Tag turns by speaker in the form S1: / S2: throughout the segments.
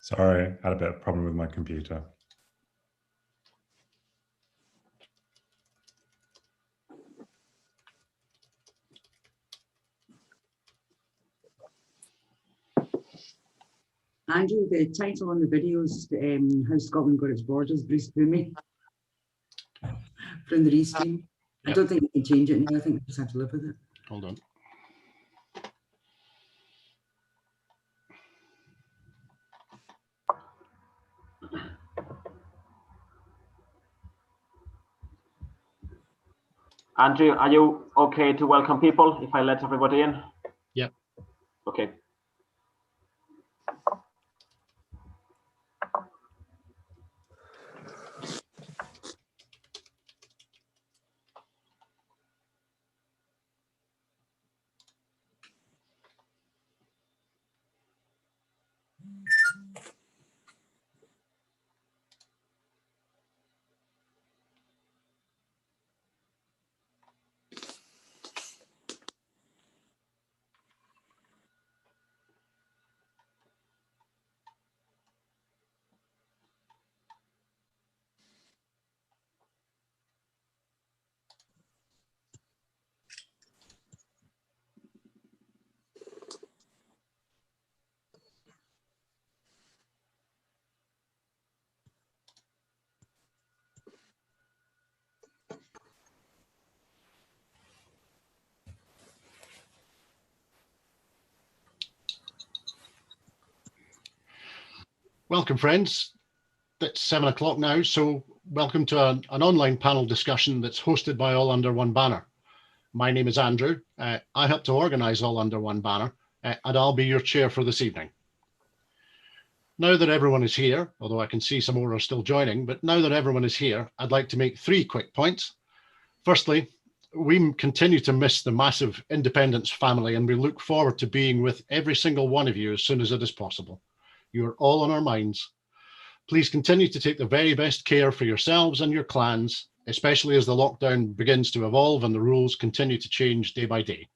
S1: Sorry, I had a bit of a problem with my computer.
S2: Andrew, the title on the video is How Scotland Got Its Borders, Bruce Boomy, from the Restream. I don't think we can change it now. I think we just have to live with it.
S3: Hold on.
S4: Andrew, are you okay to welcome people if I let everybody in?
S3: Yep.
S4: Okay.
S3: Welcome, friends. It's 7 o'clock now, so welcome to an online panel discussion that's hosted by All Under One Banner. My name is Andrew. I help to organise All Under One Banner, and I'll be your chair for this evening. Now that everyone is here, although I can see some more are still joining, but now that everyone is here, I'd like to make 3 quick points. Firstly, we continue to miss the massive independence family, and we look forward to being with every single one of you as soon as it is possible. You are all on our minds. Please continue to take the very best care for yourselves and your clans, especially as the lockdown begins to evolve and the rules continue to change day by day.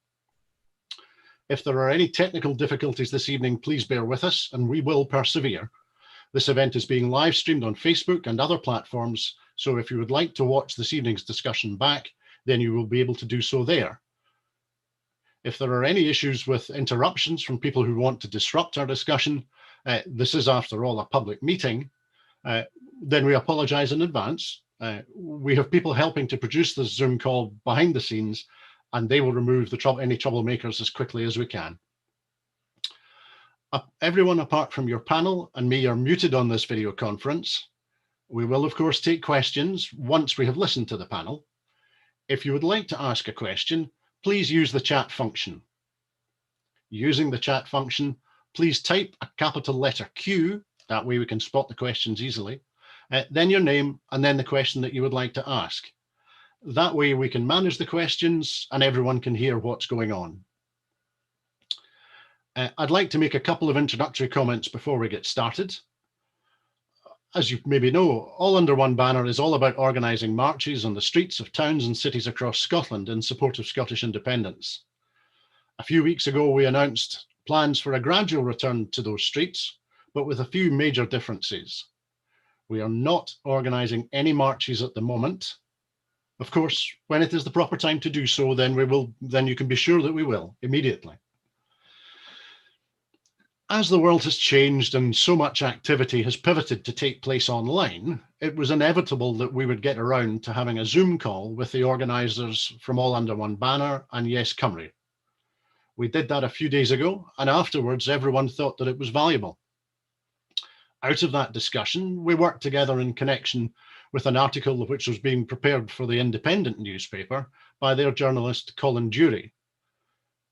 S3: If there are any technical difficulties this evening, please bear with us and we will persevere. This event is being live streamed on Facebook and other platforms, so if you would like to watch this evening's discussion back, then you will be able to do so there. If there are any issues with interruptions from people who want to disrupt our discussion, this is after all a public meeting, then we apologise in advance. We have people helping to produce this Zoom call behind the scenes, and they will remove any troublemakers as quickly as we can. Everyone apart from your panel and me are muted on this video conference. We will of course take questions once we have listened to the panel. If you would like to ask a question, please use the chat function. Using the chat function, please type a capital letter Q, that way we can spot the questions easily, then your name and then the question that you would like to ask. That way we can manage the questions and everyone can hear what's going on. I'd like to make a couple of introductory comments before we get started. As you maybe know, All Under One Banner is all about organising marches on the streets of towns and cities across Scotland in support of Scottish independence. A few weeks ago, we announced plans for a gradual return to those streets, but with a few major differences. We are not organising any marches at the moment. Of course, when it is the proper time to do so, then you can be sure that we will immediately. As the world has changed and so much activity has pivoted to take place online, it was inevitable that we would get around to having a Zoom call with the organisers from All Under One Banner and Yes Cymru. We did that a few days ago, and afterwards everyone thought that it was valuable. Out of that discussion, we worked together in connection with an article which was being prepared for the Independent newspaper by their journalist Colin Dury.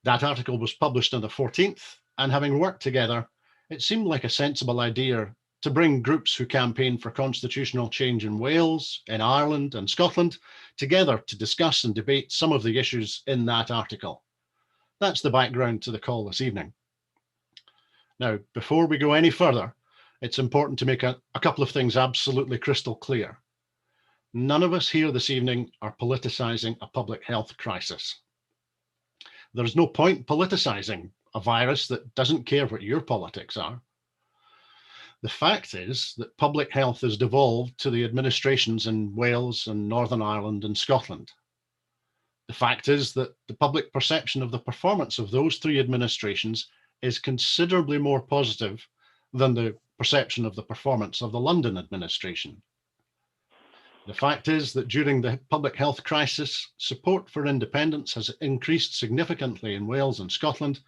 S3: That article was published on the 14th, and having worked together, it seemed like a sensible idea to bring groups who campaign for constitutional change in Wales, in Ireland and Scotland together to discuss and debate some of the issues in that article. That's the background to the call this evening. Now, before we go any further, it's important to make a couple of things absolutely crystal clear. None of us here this evening are politicising a public health crisis. There's no point politicising a virus that doesn't care what your politics are. The fact is that public health is devolved to the administrations in Wales and Northern Ireland and Scotland. The fact is that the public perception of the performance of those three administrations is considerably more positive than the perception of the performance of the London administration. The fact is that during the public health crisis, support for independence has increased significantly in Wales and Scotland,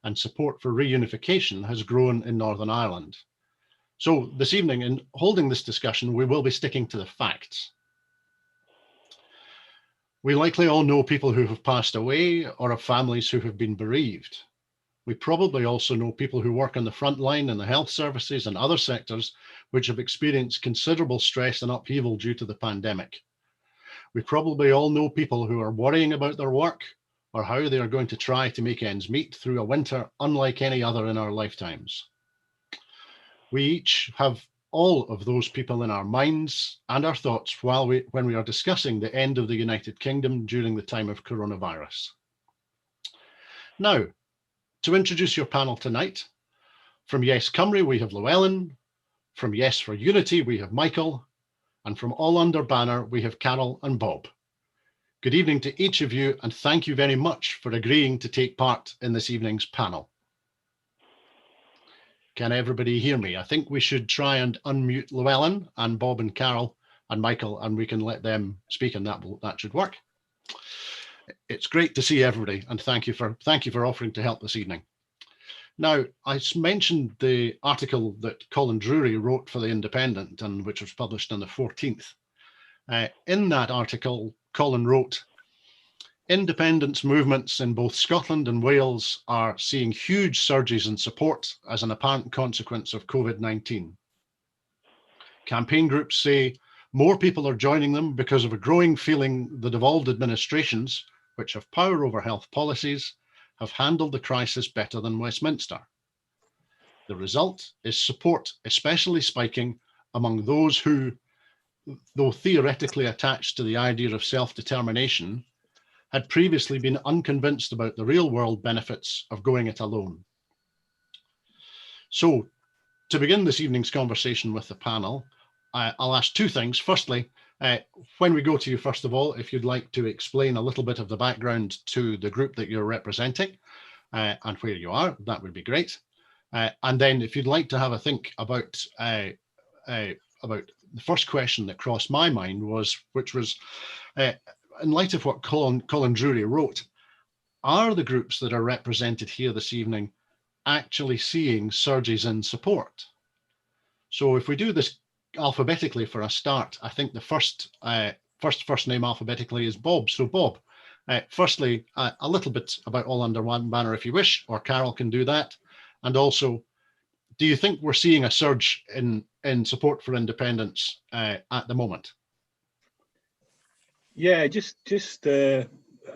S3: and support for reunification has grown in Northern Ireland. So this evening, in holding this discussion, we will be sticking to the facts. We likely all know people who have passed away or have families who have been bereaved. We probably also know people who work on the front line in the health services and other sectors which have experienced considerable stress and upheaval due to the pandemic. We probably all know people who are worrying about their work or how they are going to try to make ends meet through a winter unlike any other in our lifetimes. We each have all of those people in our minds and our thoughts when we are discussing the end of the United Kingdom during the time of coronavirus. Now, to introduce your panel tonight, from Yes Cymru, we have Llewellyn. From Yes for Unity, we have Michael. And from All Under Banner, we have Carol and Bob. Good evening to each of you, and thank you very much for agreeing to take part in this evening's panel. Can everybody hear me? I think we should try and unmute Llewellyn and Bob and Carol and Michael, and we can let them speak, and that should work. It's great to see everybody, and thank you for offering to help this evening. Now, I mentioned the article that Colin Drury wrote for The Independent, and which was published on the 14th. In that article, Colin wrote, independence movements in both Scotland and Wales are seeing huge surges in support as an apparent consequence of COVID-19. Campaign groups say more people are joining them because of a growing feeling the devolved administrations, which have power over health policies, have handled the crisis better than Westminster. The result is support especially spiking among those who, though theoretically attached to the idea of self-determination, had previously been unconvinced about the real-world benefits of going it alone. So, to begin this evening's conversation with the panel, I'll ask two things. Firstly, when we go to you, first of all, if you'd like to explain a little bit of the background to the group that you're representing and where you are, that would be great. And then if you'd like to have a think about the first question that crossed my mind which was, in light of what Colin Drury wrote, are the groups that are represented here this evening actually seeing surges in support? So if we do this alphabetically for a start, I think the first name alphabetically is Bob. So Bob, firstly, a little bit about All Under One Banner if you wish, or Carol can do that. And also, do you think we're seeing a surge in support for independence at the moment?
S5: Yeah, I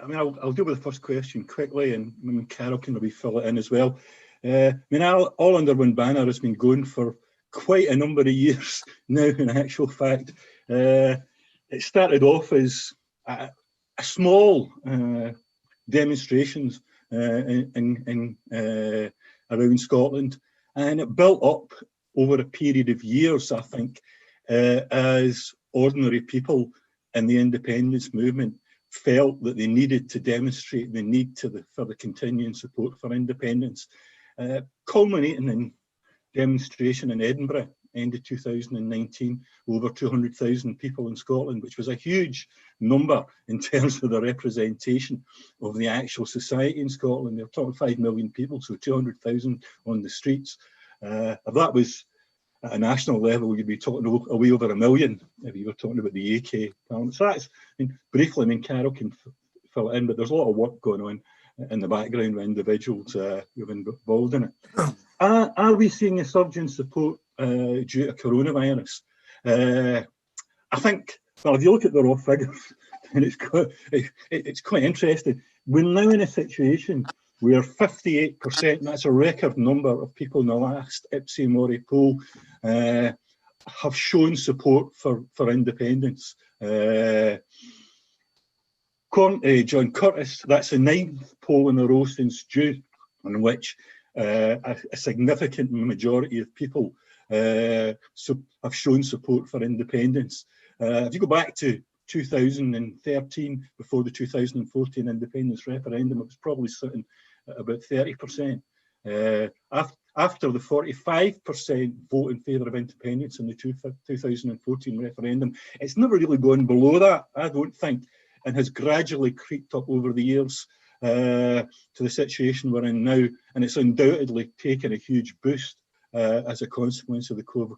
S5: mean, I'll deal with the first question quickly, and Carol can maybe fill it in as well. I mean, All Under One Banner has been going for quite a number of years now, in actual fact. It started off as a small demonstrations around Scotland, and it built up over a period of years, I think, as ordinary people in the independence movement felt that they needed to demonstrate the need for the continuing support for independence, culminating in demonstration in Edinburgh, end of 2019, over 200,000 people in Scotland, which was a huge number in terms of the representation of the actual society in Scotland. They're talking 5 million people, so 200,000 on the streets. If that was at a national level, you'd be talking way over 1 million if you were talking about the UK Parliament. So that's, briefly, I mean, Carol can fill it in, but there's a lot of work going on in the background with individuals who've been involved in it. Are we seeing a surge in support due to coronavirus? I think, well, if you look at the raw figures, and it's quite interesting. We're now in a situation where 58%, and that's a record number of people in the last Ipsos Mori poll, have shown support for independence. According to John Curtis, that's the 9th poll in a row since June, in which a significant majority of people so have shown support for independence. If you go back to 2013, before the 2014 independence referendum, it was probably sitting at about 30%. After the 45% vote in favour of independence in the 2014 referendum, it's never really gone below that, I don't think, and has gradually creeped up over the years to the situation we're in now, and it's undoubtedly taken a huge boost as a consequence of the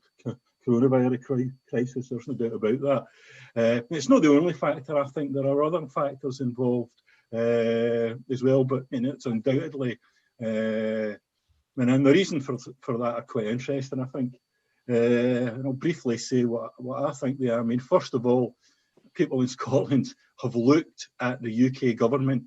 S5: coronavirus crisis. There's no doubt about that. It's not the only factor. I think there are other factors involved as well, but it's undoubtedly, and the reason for that are quite interesting, I think. And I'll briefly say what I think they are. I mean, first of all, people in Scotland have looked at the UK government,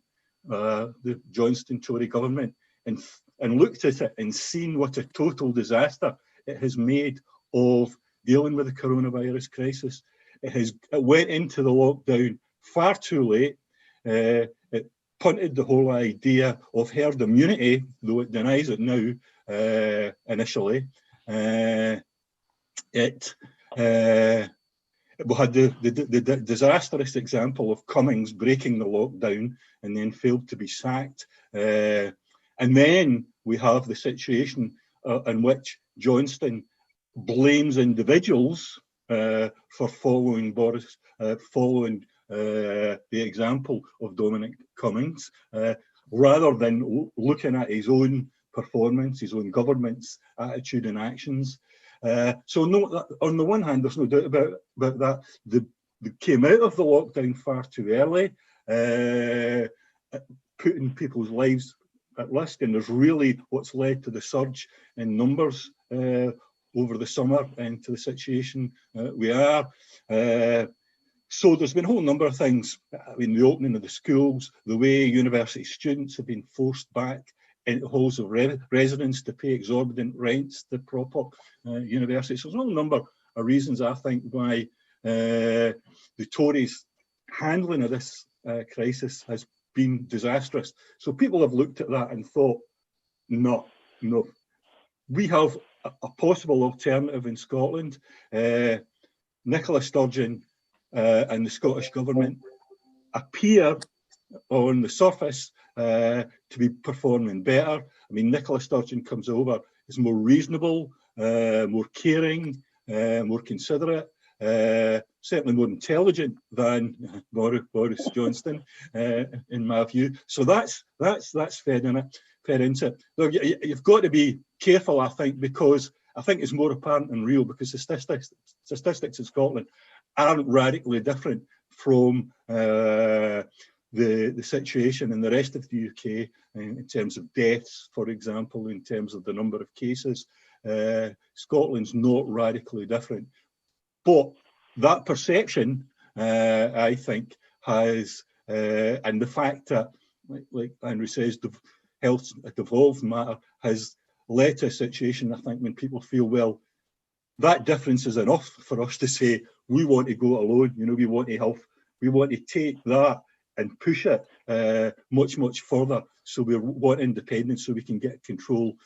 S5: the Johnson Tory government, and looked at it and seen what a total disaster it has made of dealing with the coronavirus crisis. It went into the lockdown far too late. It punted the whole idea of herd immunity, though it denies it now, initially. We had the disastrous example of Cummings breaking the lockdown and then failed to be sacked. And then we have the situation in which Johnson blames individuals for following the example of Dominic Cummings, rather than looking at his own performance, his own government's attitude and actions. So no, on the one hand, there's no doubt about that. They came out of the lockdown far too early, putting people's lives at risk, and there's really what's led to the surge in numbers over the summer and to the situation we are. So there's been a whole number of things. I mean, the opening of the schools, the way university students have been forced back into halls of residence to pay exorbitant rents to prop up universities. So there's a whole number of reasons, I think, why the Tories' handling of this crisis has been disastrous. So people have looked at that and thought, no. We have a possible alternative in Scotland. Nicola Sturgeon and the Scottish Government appear on the surface to be performing better. I mean, Nicola Sturgeon comes over as more reasonable, more caring, more considerate, certainly more intelligent than Boris Johnson, in my view. So that's fed into it. Look, you've got to be careful, I think, because I think it's more apparent and real, because the statistics in Scotland aren't radically different from the situation in the rest of the UK in terms of deaths, for example, in terms of the number of cases. Scotland's not radically different. But that perception, I think, has, and the fact that, like Andrew says, health's a devolved matter, has led to a situation, I think, when people feel, well, that difference is enough for us to say, we want to go alone, we want to help, we want to take that and push it much, much further. So we want independence so we can get control,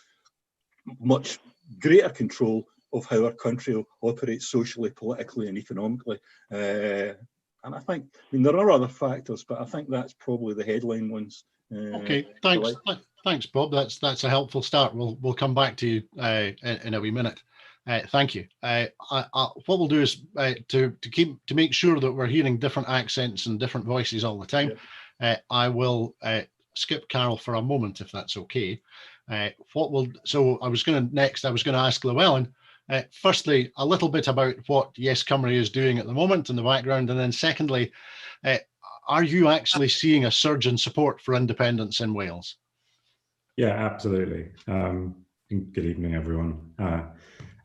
S5: much greater control of how our country operates socially, politically and economically. And I think, there are other factors, but I think that's probably the headline ones.
S3: Okay, thanks. Thanks, Bob. That's a helpful start. We'll come back to you in a wee minute. Thank you. What we'll do is to make sure that we're hearing different accents and different voices all the time. Yeah. I will skip Carol for a moment, if that's okay. So I was going to ask Llewellyn. Firstly, a little bit about what Yes Cymru is doing at the moment in the background, and then secondly, are you actually seeing a surge in support for independence in Wales?
S1: Yeah, absolutely. Good evening, everyone.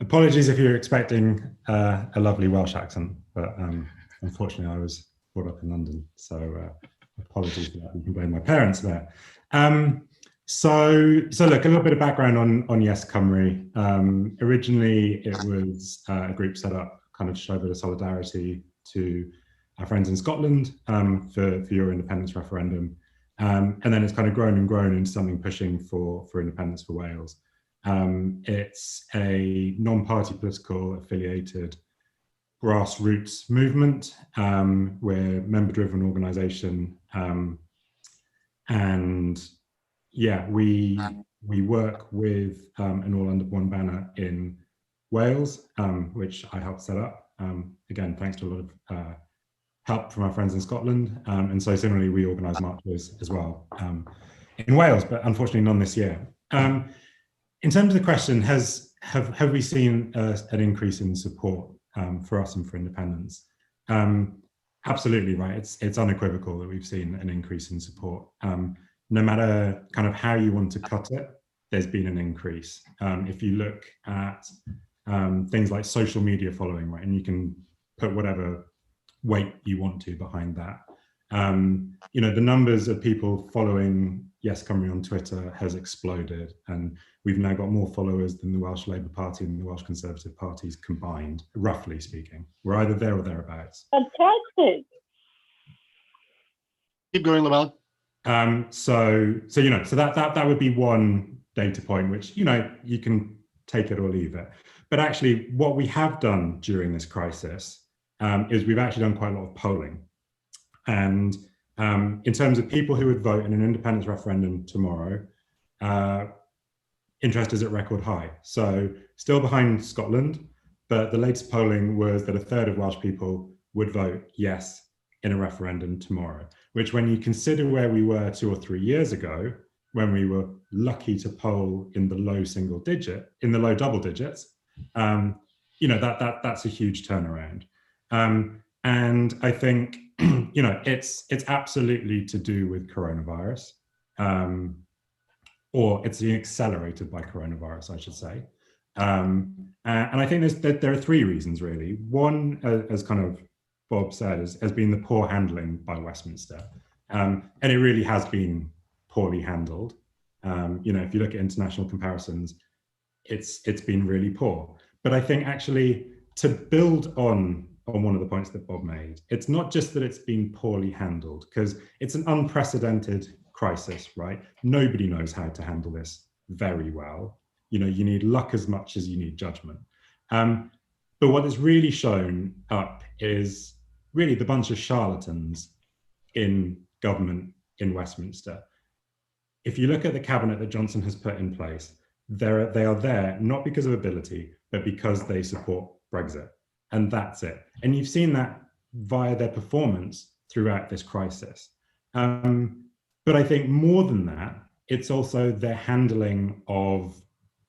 S1: Apologies if you're expecting a lovely Welsh accent, but unfortunately I was brought up in London, so apologies for that. You can blame my parents there. So look, a little bit of background on Yes Cymru. Originally, it was a group set up kind of to show a bit of solidarity to our friends in Scotland for your independence referendum. And then it's kind of grown into something pushing for independence for Wales. It's a non-party political affiliated grassroots movement. We're a member-driven organisation, and yeah, we work with an all under one banner in Wales, which I helped set up. Again, thanks to a lot of help from our friends in Scotland, and so similarly we organise marches as well in Wales, but unfortunately none this year. In terms of the question, have we seen an increase in support for us and for independence? Absolutely right. It's unequivocal that we've seen an increase in support. No matter kind of how you want to cut it, there's been an increase. If you look at things like social media following, right, and you can put whatever weight you want to behind that. You know, the numbers of people following Yes Cymru on Twitter has exploded, and we've now got more followers than the Welsh Labour Party and the Welsh Conservative parties combined, roughly speaking. We're either there or thereabouts.
S6: Fantastic.
S3: Keep going, Lamel.
S1: So you know, so that would be one data point, which, you know, you can take it or leave it. But actually, what we have done during this crisis is we've actually done quite a lot of polling. And in terms of people who would vote in an independence referendum tomorrow, interest is at record high. So still behind Scotland, but the latest polling was that 1/3 of Welsh people would vote yes in a referendum tomorrow, which when you consider where we were 2 or 3 years ago, when we were lucky to poll in the low double digits, you know, that's a huge turnaround. And I think, you know, it's absolutely to do with coronavirus, or it's being accelerated by coronavirus, I should say. And I think there are 3 reasons really. One, as kind of Bob said, has been the poor handling by Westminster. And it really has been poorly handled. You know, if you look at international comparisons, it's been really poor. But I think actually to build on one of the points that Bob made, it's not just that it's been poorly handled, because it's an unprecedented crisis, right? Nobody knows how to handle this very well. You know, you need luck as much as you need judgment. But what it's really shown up is really the bunch of charlatans in government in Westminster. If you look at the cabinet that Johnson has put in place, they are there not because of ability, but because they support Brexit. And that's it. And you've seen that via their performance throughout this crisis. But I think more than that, it's also their handling of,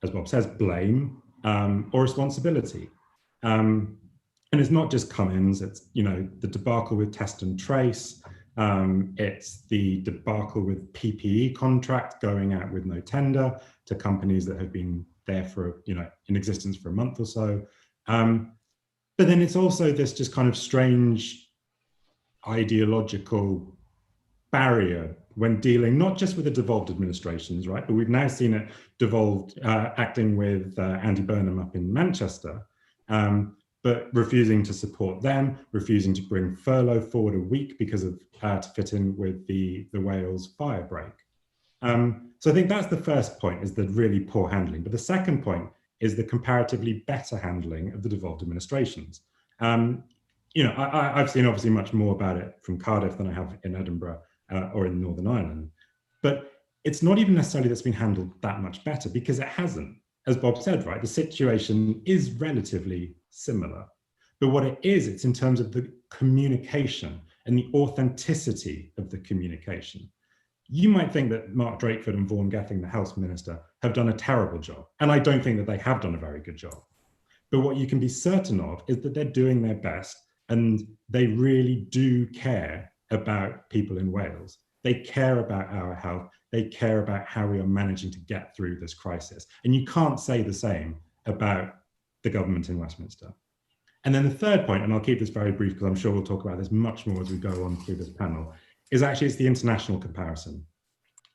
S1: as Bob says, blame or responsibility. And it's not just Cummins, it's, you know, the debacle with Test and Trace, it's the debacle with PPE contract going out with no tender to companies that have been there for, you know, in existence for a month or so. But then it's also this just kind of strange ideological barrier when dealing not just with the devolved administrations, right? But we've now seen it devolved, acting with Andy Burnham up in Manchester, but refusing to support them, refusing to bring furlough forward a week because of to fit in with the Wales fire break. So I think that's the first point, is the really poor handling. But the second point is the comparatively better handling of the devolved administrations. You know, I've seen obviously much more about it from Cardiff than I have in Edinburgh or in Northern Ireland. But it's not even necessarily that's been handled that much better, because it hasn't. As Bob said, right, the situation is relatively similar. But what it is, it's in terms of the communication and the authenticity of the communication. You might think that Mark Drakeford and Vaughan Gething, the Health Minister, have done a terrible job. And I don't think that they have done a very good job. But what you can be certain of is that they're doing their best, and they really do care about people in Wales. They care about our health. They care about how we are managing to get through this crisis. And you can't say the same about the government in Westminster. And then the third point, and I'll keep this very brief because I'm sure we'll talk about this much more as we go on through this panel, is actually it's the international comparison.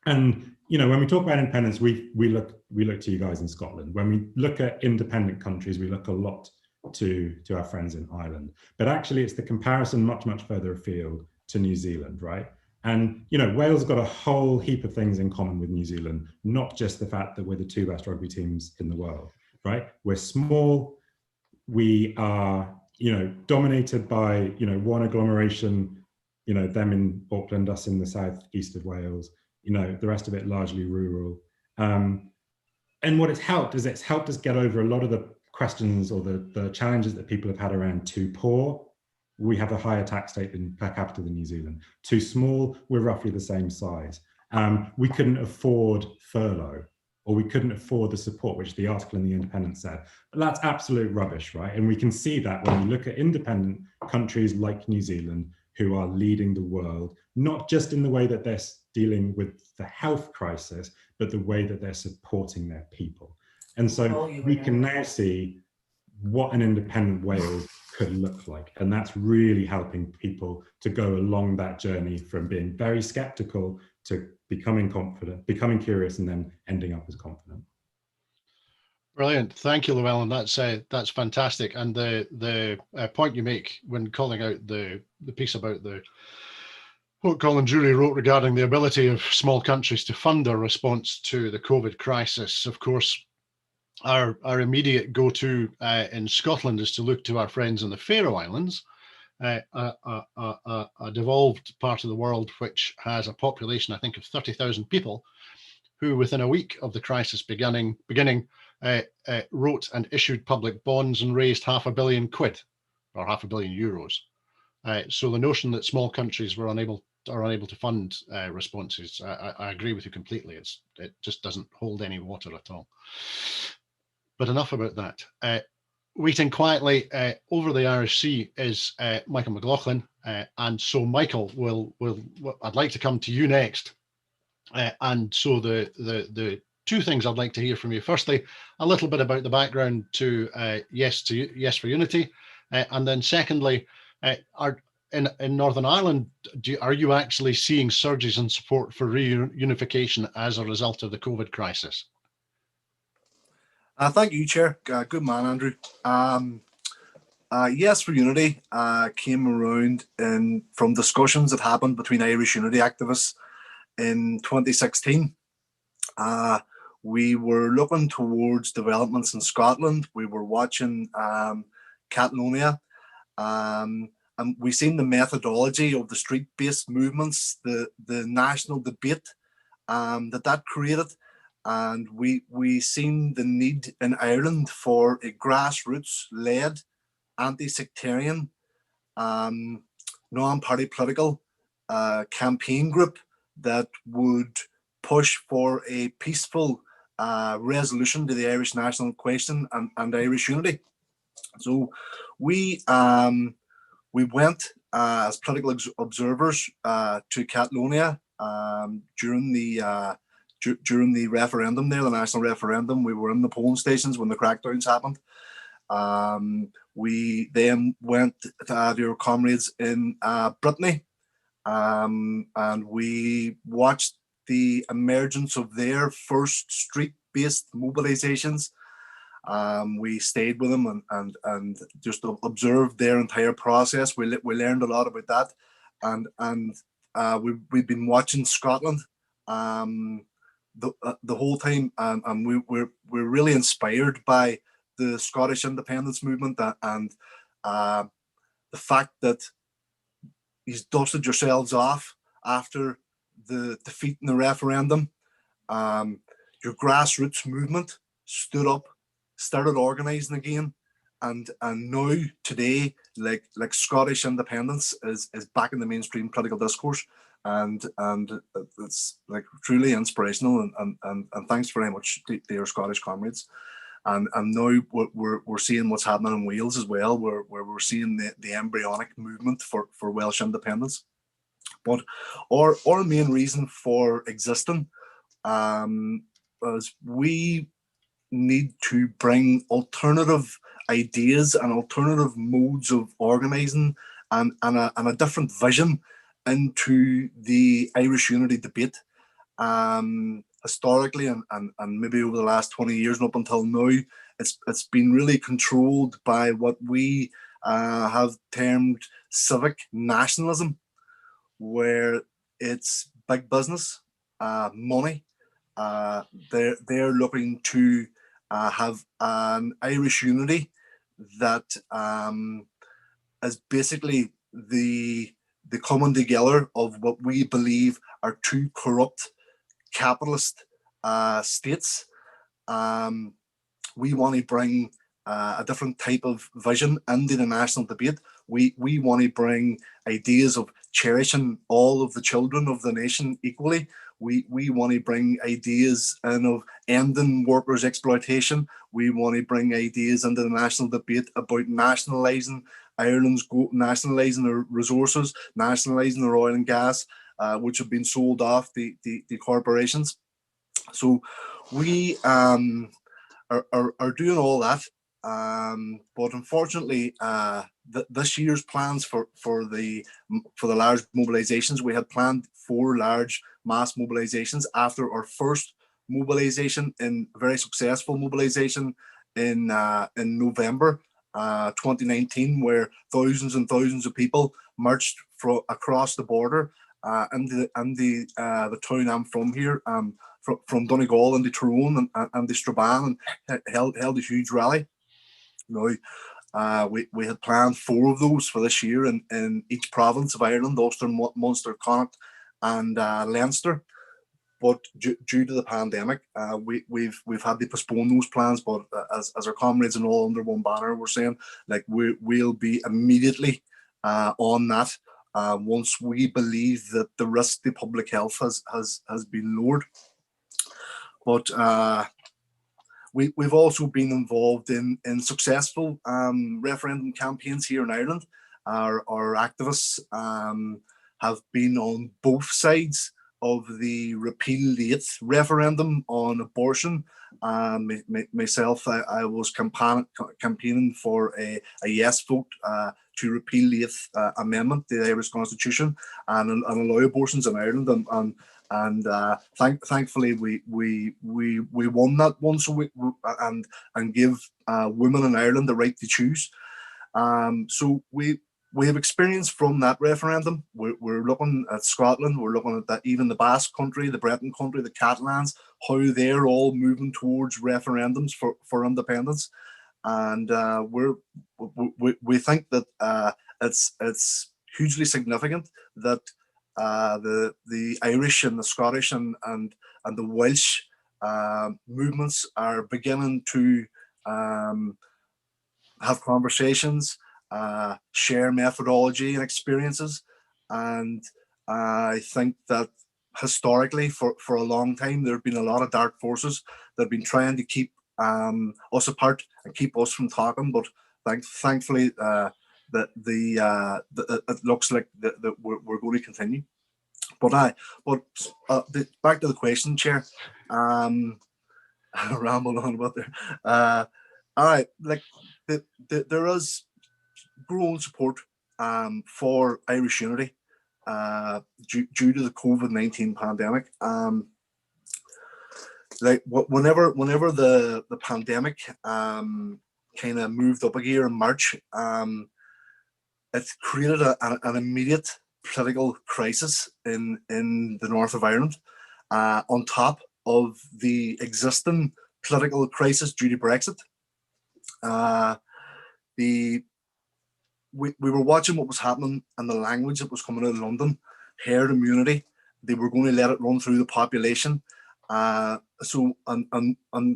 S1: And you know, when we talk about independence, we look to you guys in Scotland. When we look at independent countries, we look a lot to our friends in Ireland. But actually, it's the comparison much further afield to New Zealand, right? And, you know, Wales got a whole heap of things in common with New Zealand, not just the fact that we're the 2 best rugby teams in the world, right? We're small. We are, you know, dominated by, you know, one agglomeration, you know, them in Auckland, us in the southeast of Wales, you know, the rest of it largely rural. And what it's helped is it's helped us get over a lot of the questions or the challenges that people have had around too poor. We have a higher tax rate per capita than New Zealand. Too small, we're roughly the same size. We couldn't afford furlough, or we couldn't afford the support, which the article in The Independent said. But that's absolute rubbish, right? And we can see that when we look at independent countries like New Zealand, who are leading the world, not just in the way that they're dealing with the health crisis, but the way that they're supporting their people. And so we can now see what an independent Wales could look like. And that's really helping people to go along that journey from being very skeptical to becoming confident, becoming curious, and then ending up as confident.
S3: Brilliant, thank you, Llewellyn. That's fantastic. And the point you make when calling out the piece about what Colin Drury wrote regarding the ability of small countries to fund their response to the COVID crisis. Of course, our immediate go-to in Scotland is to look to our friends in the Faroe Islands, a devolved part of the world which has a population, I think, of 30,000 people, who within a week of the crisis beginning wrote and issued public bonds and raised £500 million or €500 million. So the notion that small countries are unable to fund responses, I agree with you completely. It just doesn't hold any water at all. But enough about that. Waiting quietly over the Irish Sea is Michael Mclaughlin, and so Michael I'd like to come to you next. And so the 2 things I'd like to hear from you. Firstly, a little bit about the background to Yes for Unity, and then secondly, in Northern Ireland, are you actually seeing surges in support for reunification as a result of the COVID crisis?
S6: Thank you, Chair. Good man, Andrew. Yes for Unity came around from discussions that happened between Irish Unity activists in 2016. We were looking towards developments in Scotland. We were watching Catalonia, and we seen the methodology of the street-based movements, the national debate that created. And we seen the need in Ireland for a grassroots-led, anti-sectarian, non-party political campaign group that would push for a peaceful resolution to the Irish national question and Irish unity. So we went as political observers to Catalonia during the referendum there, the national referendum. We were in the polling stations when the crackdowns happened. We then went to our comrades in Brittany, and we watched the emergence of their first street-based mobilizations. We stayed with them and just observed their entire process. We learned a lot about that, and we've been watching Scotland the whole time, and we're really inspired by the Scottish independence movement and the fact that you've dusted yourselves off after the defeat in the referendum. Your grassroots movement stood up, started organising again, and now today, like Scottish independence is back in the mainstream political discourse, and it's like truly inspirational, and thanks very much to your Scottish comrades. And now we're seeing what's happening in Wales as well, where we're seeing the embryonic movement for Welsh independence. But our main reason for existing is we need to bring alternative ideas and alternative modes of organising and a different vision into the Irish unity debate. Historically and maybe over the last 20 years and up until now, it's been really controlled by what we have termed civic nationalism, where it's big business, money. They're looking to have an Irish unity that is basically the coming together of what we believe are two corrupt capitalist states. We want to bring a different type of vision into the national debate. We want to bring ideas of cherishing all of the children of the nation equally. We want to bring ideas in of ending workers' exploitation. We want to bring ideas into the national debate about nationalising Ireland's nationalising their resources, nationalising their oil and gas, which have been sold off the corporations. So we are doing all that. But unfortunately, this year's plans for the large mobilisations, we had planned 4 large mass mobilisations after our first mobilisation, in very successful mobilisation in November 2019, where thousands and thousands of people marched across the border and the town I'm from here, from Donegal and the Tyrone and the Strabane, and held a huge rally. Now, we had planned 4 of those for this year in each province of Ireland: Ulster, Munster, Connacht, and Leinster. But due to the pandemic, we've had to postpone those plans. But as our comrades in All Under One Banner were saying, like, we'll be immediately on that once we believe that the risk to public health has been lowered. But we've also been involved in successful referendum campaigns here in Ireland. Our activists have been on both sides of the repeal the 8th referendum on abortion. Myself, I was campaigning for a yes vote to repeal the 8th amendment to the Irish Constitution and allow abortions in Ireland. And thankfully we won that one, so and give women in Ireland the right to choose. So we have experience from that referendum. We're looking at Scotland. We're looking at that, even the Basque Country, the Breton Country, the Catalans, how they're all moving towards referendums for independence. And we think that it's hugely significant that the Irish and the Scottish and the Welsh movements are beginning to have conversations, share methodology and experiences. And I think that historically, for a long time, there have been a lot of dark forces that have been trying to keep us apart and keep us from talking. But thankfully, it looks like that we're going to continue. But back to the question, Chair. I rambled on about there. All right, like there is growing support for Irish unity due to the COVID-19 pandemic. Like whenever the pandemic kind of moved up a gear in March, it created an immediate political crisis in the north of Ireland, on top of the existing political crisis due to Brexit. We were watching what was happening and the language that was coming out of London, herd immunity. They were going to let it run through the population. So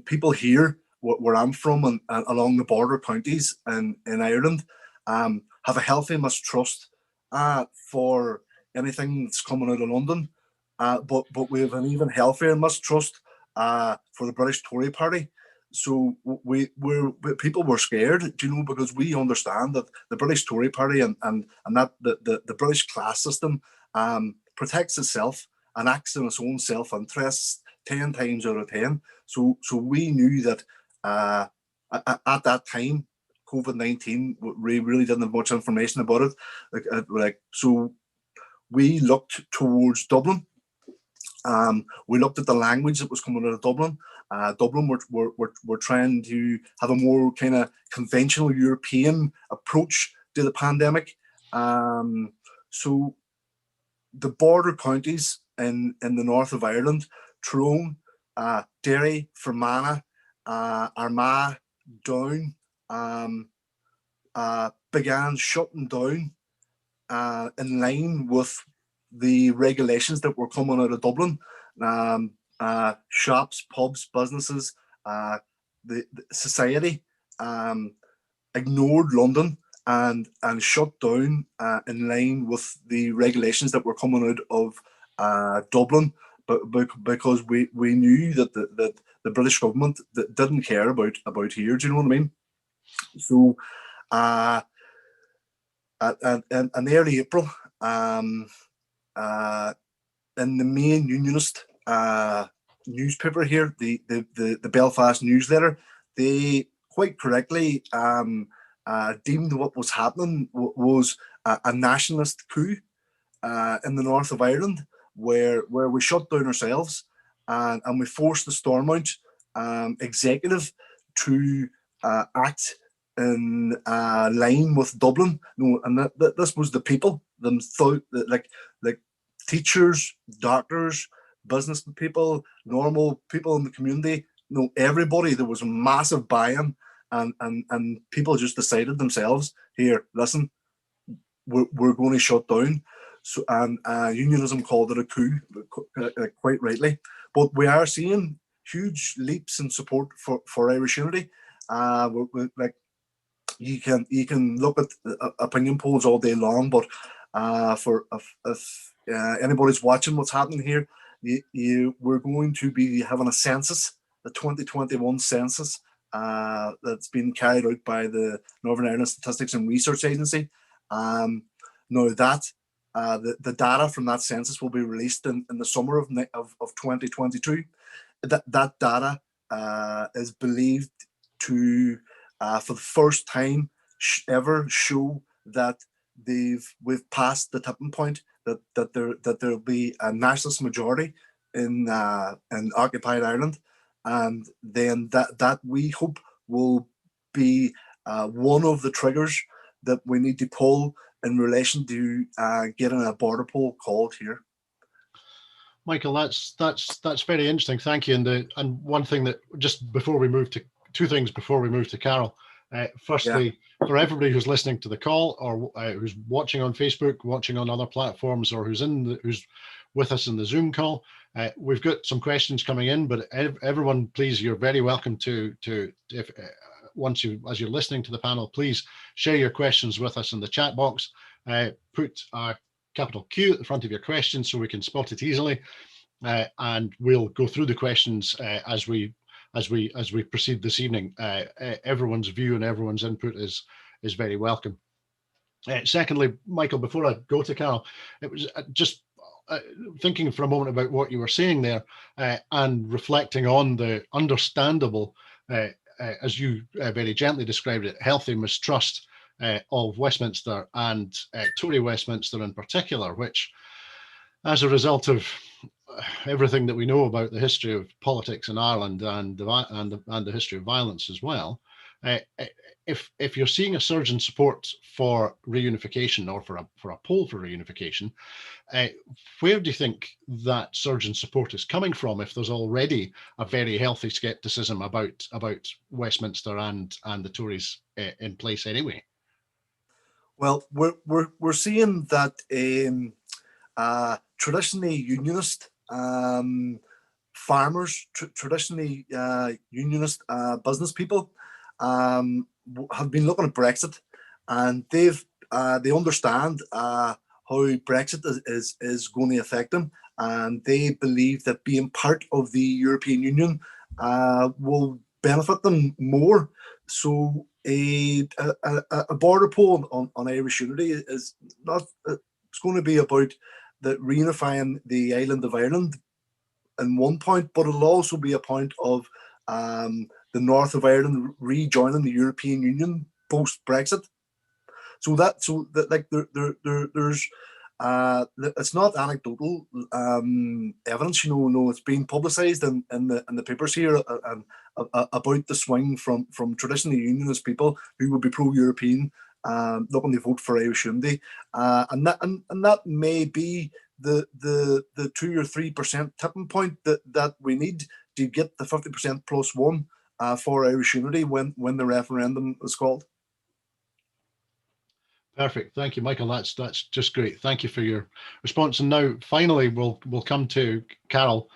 S6: people here, where I'm from, and along the border counties in Ireland, have a healthy mistrust for anything that's coming out of London. But we have an even healthier mistrust for the British Tory party. So people were scared, because we understand that the British Tory party and that the British class system protects itself and acts in its own self-interests 10 times out of 10. So we knew that at that time, COVID-19, we really didn't have much information about it. So we looked towards Dublin. We looked at the language that was coming out of Dublin. Dublin were trying to have a more kind of conventional European approach to the pandemic. So the border counties in the north of Ireland, Tyrone, Derry, Fermanagh, Armagh, Down, began shutting down in line with the regulations that were coming out of Dublin. Shops, pubs, businesses, the society ignored London and shut down in line with the regulations that were coming out of Dublin, but because we knew that the British government didn't care about here. Do you know what I mean? So in early April, in the main unionist newspaper here, the Belfast newsletter, they quite correctly deemed what was happening was a nationalist coup in the north of Ireland, where we shut down ourselves and we forced the Stormont executive to act in line with Dublin. No, and this was the people them thought that like teachers, doctors, business people, normal people in the community, everybody. There was a massive buy-in, and people just decided themselves, here, listen, we're going to shut down. So, and unionism called it a coup, quite rightly. But we are seeing huge leaps in support for Irish unity. Like you can look at opinion polls all day long, but if anybody's watching what's happening here, we're going to be having a census, the 2021 census, that's been carried out by the Northern Ireland Statistics and Research Agency. Now that the data from that census will be released in the summer of 2022. That data is believed to, for the first time ever, show that we've passed the tipping point, that there'll be a nationalist majority in occupied Ireland, and then that we hope will be one of the triggers that we need to pull in relation to getting a border poll called here.
S3: Michael, that's very interesting. Thank you. And one thing that just before we move to two things before we move to Carol. Firstly, for everybody who's listening to the call or who's watching on Facebook, watching on other platforms, or who's with us in the Zoom call, we've got some questions coming in. But everyone, please, you're very welcome to if as you're listening to the panel, please share your questions with us in the chat box. Put a capital Q at the front of your question so we can spot it easily, and we'll go through the questions as we proceed this evening. Everyone's view and everyone's input is very welcome. Secondly, Michael, before I go to Carol, it was just thinking for a moment about what you were saying there, and reflecting on the understandable, as you very gently described it, healthy mistrust of Westminster and Tory Westminster in particular, which, as a result of everything that we know about the history of politics in Ireland and the history of violence as well, if you're seeing a surge in support for reunification or for a poll for reunification, where do you think that surge in support is coming from? If there's already a very healthy scepticism about Westminster and the Tories in place anyway.
S6: Well, we're seeing that traditionally unionist farmers, traditionally unionist business people have been looking at Brexit, and they understand how Brexit is going to affect them, and they believe that being part of the European Union will benefit them more. So a border poll on Irish unity is not. It's going to be about the reunifying the island of Ireland in one point, but it'll also be a point of the north of Ireland rejoining the European Union post Brexit. So like there's it's not anecdotal evidence, no, it's been publicised in the papers here about the swing from traditionally unionist people who would be pro-European, looking to vote for Irish unity, and that may be the 2 or 3% tipping point that we need to get the 50% plus one for Irish unity when the referendum is called.
S3: Perfect. Thank you, Michael. That's just great. Thank you for your response. And now, finally, we'll come to Carol,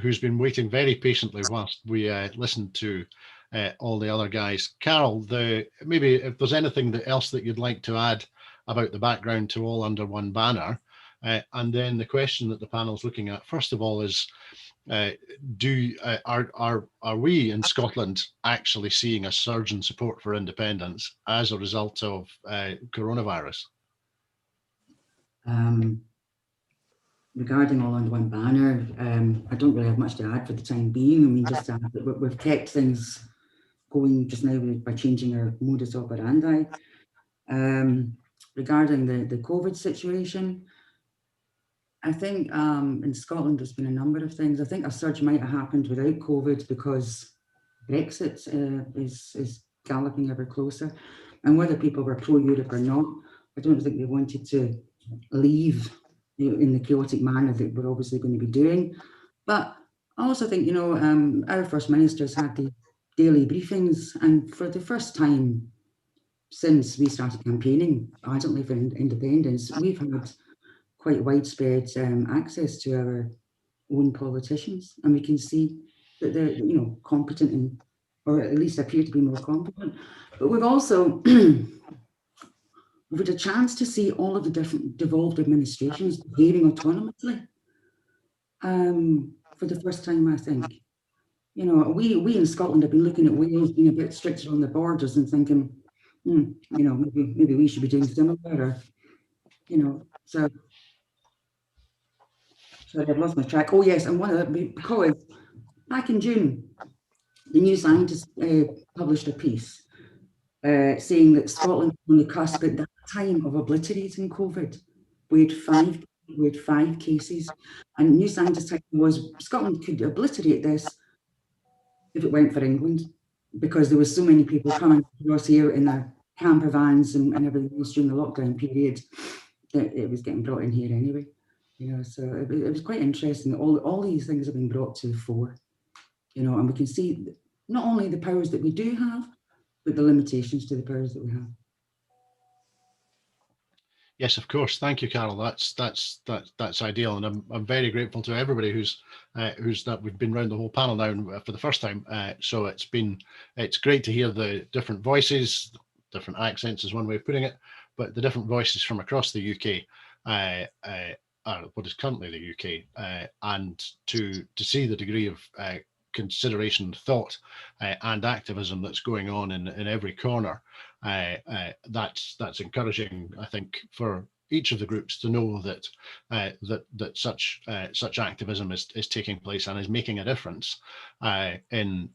S3: who's been waiting very patiently whilst we listened to all the other guys. Carol, maybe if there's anything else that you'd like to add about the background to All Under One Banner, and then the question that the panel's looking at, first of all, is are we in Scotland actually seeing a surge in support for independence as a result of coronavirus?
S2: Regarding All Under One Banner, I don't really have much to add for the time being. I mean, just to add that we've kept things going just now by changing our modus operandi. Regarding the COVID situation, I think in Scotland there's been a number of things. I think a surge might have happened without COVID because Brexit is galloping ever closer. And whether people were pro-Europe or not, I don't think they wanted to leave in the chaotic manner that we're obviously going to be doing. But I also think, our First Minister's had the daily briefings, and for the first time since we started campaigning ardently for independence, we've had quite widespread access to our own politicians, and we can see that they're, competent or at least appear to be more competent. But we've also we've had a chance to see all of the different devolved administrations behaving autonomously for the first time, I think. We in Scotland have been looking at Wales being a bit stricter on the borders and thinking, maybe we should be doing similar, or, so. Sorry, I've lost my track. Oh yes, and one of the, because back in June, the New Scientist published a piece saying that Scotland was on the cusp at that time of obliterating COVID. We had five cases, and New Scientist was Scotland could obliterate this if it went for England, because there were so many people coming across here in their camper vans and everything else during the lockdown period that it was getting brought in here anyway. So it was quite interesting that all these things have been brought to the fore, and we can see not only the powers that we do have, but the limitations to the powers that we have.
S3: Yes, of course. Thank you, Carol. That's ideal, and I'm very grateful to everybody who's that we've been around the whole panel now for the first time. So it's great to hear the different voices, different accents is one way of putting it, but the different voices from across the UK. What is currently the UK, and to see the degree of consideration, thought, and activism that's going on in every corner. That's encouraging, I think, for each of the groups to know that that such activism is taking place and is making a difference in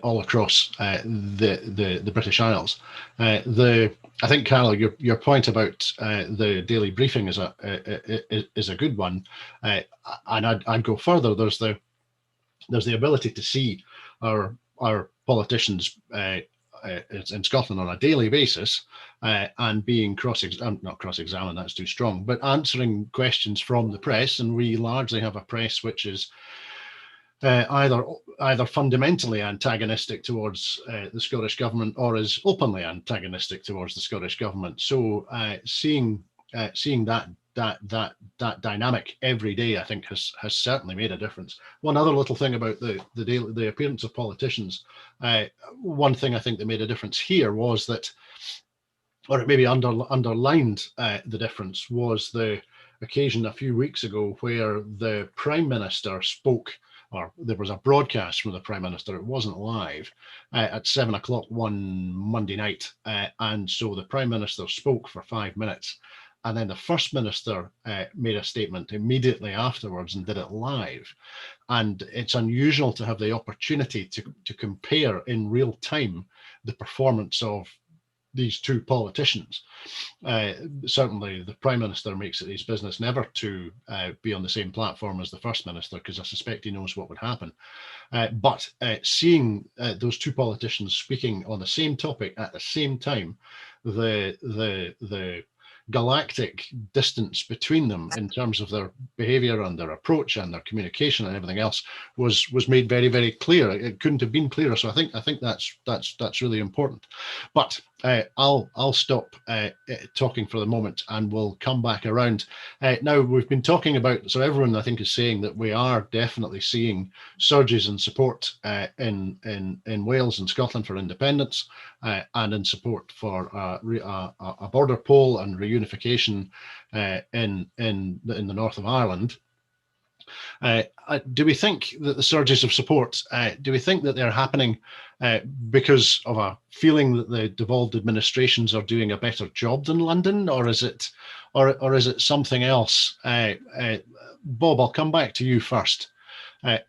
S3: all across the British Isles. I think, Carol, your point about the daily briefing is a good one, and I'd go further. There's the ability to see our politicians in Scotland on a daily basis and being not cross-examined, that's too strong, but answering questions from the press. And we largely have a press which is either fundamentally antagonistic towards the Scottish government or is openly antagonistic towards the Scottish government. So seeing that dynamic every day, I think, has certainly made a difference. One other little thing about the appearance of politicians, one thing I think that made a difference here was that, or it maybe underlined the difference, was the occasion a few weeks ago where the Prime Minister spoke, or there was a broadcast from the Prime Minister, it wasn't live, at 7 o'clock one Monday night. And so the Prime Minister spoke for 5 minutes. And then the First Minister made a statement immediately afterwards and did it live. And it's unusual to have the opportunity to compare in real time the performance of these two politicians. Certainly the Prime Minister makes it his business never to be on the same platform as the First Minister, because I suspect he knows what would happen. But seeing those two politicians speaking on the same topic at the same time, the galactic distance between them in terms of their behaviour and their approach and their communication and everything else was made very, very clear. It couldn't have been clearer. So I think that's really important. But I'll stop talking for the moment, and we'll come back around. Now, we've been talking about, so everyone I think is saying that we are definitely seeing surges in support in Wales and Scotland for independence, and in support for a border poll and reunification in the north of Ireland. Do we think that the surges of support, do we think that they're happening because of a feeling that the devolved administrations are doing a better job than London, or is it something else? Bob, I'll come back to you first.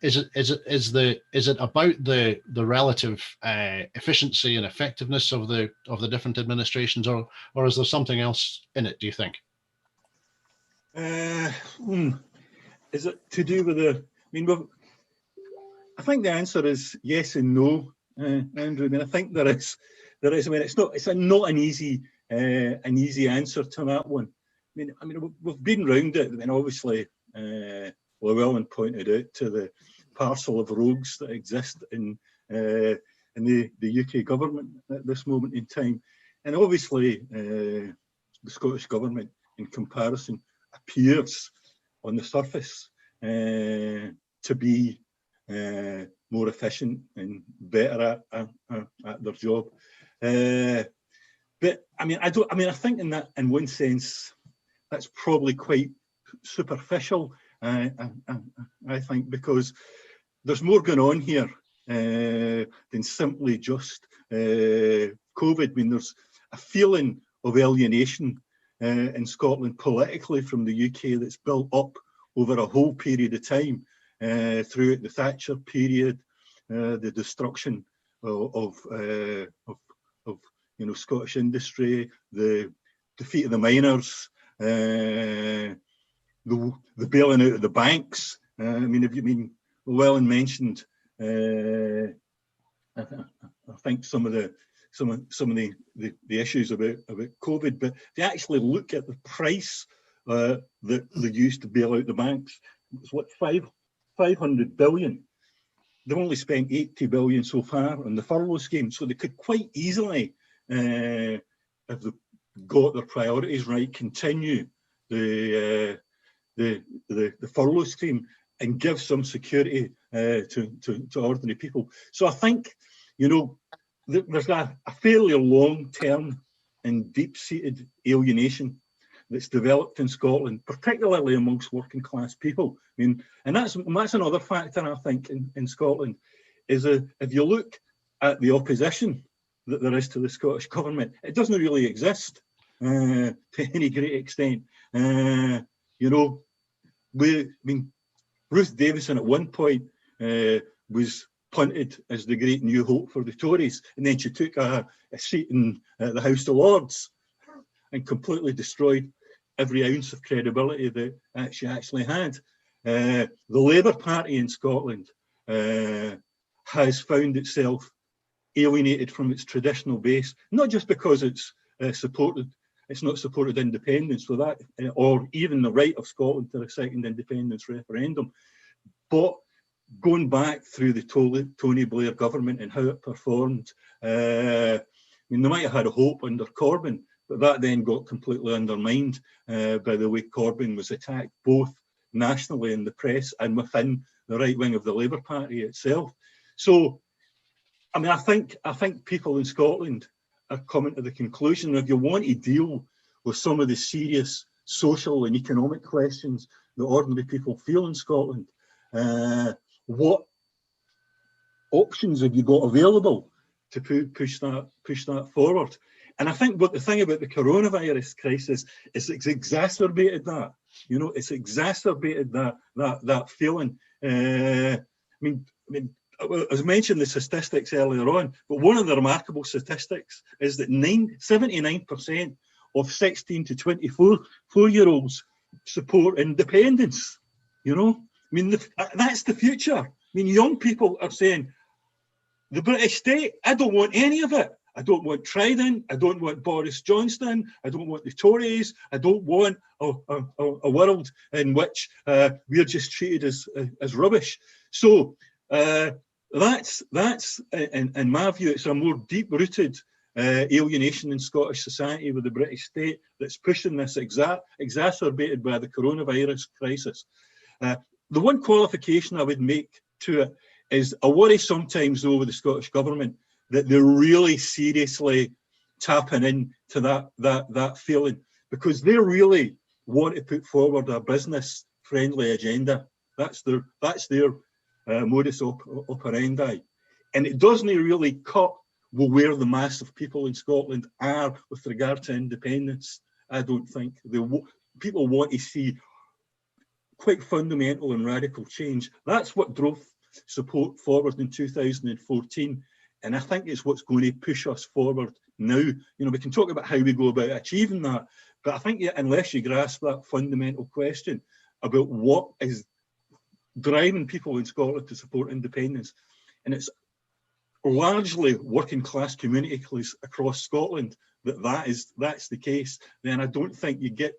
S3: Is it about the relative efficiency and effectiveness of the different administrations, or is there something else in it, do you think?
S5: Is it to do with the? I mean, I think the answer is yes and no, Andrew. I mean, I think there is. I mean, it's not an easy answer to that one. I mean, we've been round it. I mean, obviously, Llewellyn pointed out to the parcel of rogues that exist in the UK government at this moment in time, and obviously, the Scottish government, in comparison, appears on the surface to be more efficient and better at their job. But I mean, I think in one sense, that's probably quite superficial. I think, because there's more going on here than simply just COVID. I mean, there's a feeling of alienation in Scotland politically from the UK that's built up over a whole period of time, throughout the Thatcher period, the destruction of Scottish industry, the defeat of the miners, the bailing out of the banks. I mean, Llewellyn mentioned, I think some of the issues about COVID, but if you actually look at the price that they used to bail out the banks, it's what, 500 billion. They've only spent 80 billion so far on the furlough scheme, so they could quite easily, if they got their priorities right, continue the furlough scheme and give some security to ordinary people. So I think, there's a fairly long-term and deep-seated alienation that's developed in Scotland, particularly amongst working class people. I mean, and that's another factor, I think, in Scotland, is if you look at the opposition that there is to the Scottish government, it doesn't really exist to any great extent. Ruth Davison at one point was punted as the great new hope for the Tories, and then she took a seat in the House of Lords and completely destroyed every ounce of credibility that she actually had. The Labour Party in Scotland has found itself alienated from its traditional base, not just because it's not supported independence for that, or even the right of Scotland to a second independence referendum, but going back through the Tony Blair government and how it performed. I mean, they might have had a hope under Corbyn, but that then got completely undermined by the way Corbyn was attacked, both nationally in the press and within the right wing of the Labour Party itself. So, I mean, I think people in Scotland are coming to the conclusion that if you want to deal with some of the serious social and economic questions that ordinary people feel in Scotland, what options have you got available to push that forward? And I think what the thing about the coronavirus crisis is it's exacerbated that. It's exacerbated that feeling. I mean, as mentioned the statistics earlier on, but one of the remarkable statistics is that 79% of 16 to 24-year-olds support independence. I mean, that's the future. I mean, young people are saying, the British state, I don't want any of it. I don't want Trident. I don't want Boris Johnson. I don't want the Tories. I don't want a world in which we're just treated as rubbish. So that's in my view, it's a more deep-rooted alienation in Scottish society with the British state that's pushing this, exacerbated by the coronavirus crisis. The one qualification I would make to it is I worry sometimes over the Scottish government that they're really seriously tapping into that feeling, because they really want to put forward a business-friendly agenda. That's their modus operandi, and it doesn't really cut with where the mass of people in Scotland are with regard to independence. I don't think people want to see quite fundamental and radical change. That's what drove support forward in 2014. And I think it's what's going to push us forward now. You know, we can talk about how we go about achieving that, but I think unless you grasp that fundamental question about what is driving people in Scotland to support independence, and it's largely working class communities across Scotland, that's the case, then I don't think you get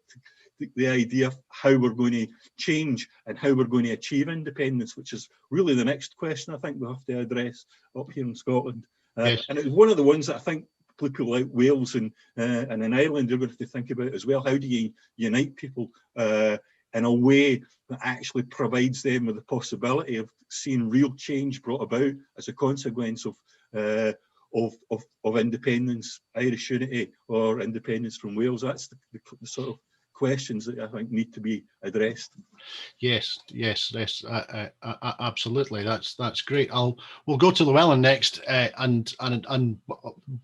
S5: the idea of how we're going to change and how we're going to achieve independence, which is really the next question I think we have to address up here in Scotland.
S3: Yes.
S5: And it's one of the ones that I think people like Wales and in Ireland are going to have to think about as well. How do you unite people in a way that actually provides them with the possibility of seeing real change brought about as a consequence of independence, Irish unity, or independence from Wales? That's the sort of questions that I think need to be addressed.
S3: Yes, absolutely. That's great. We'll go to Llewellyn next, and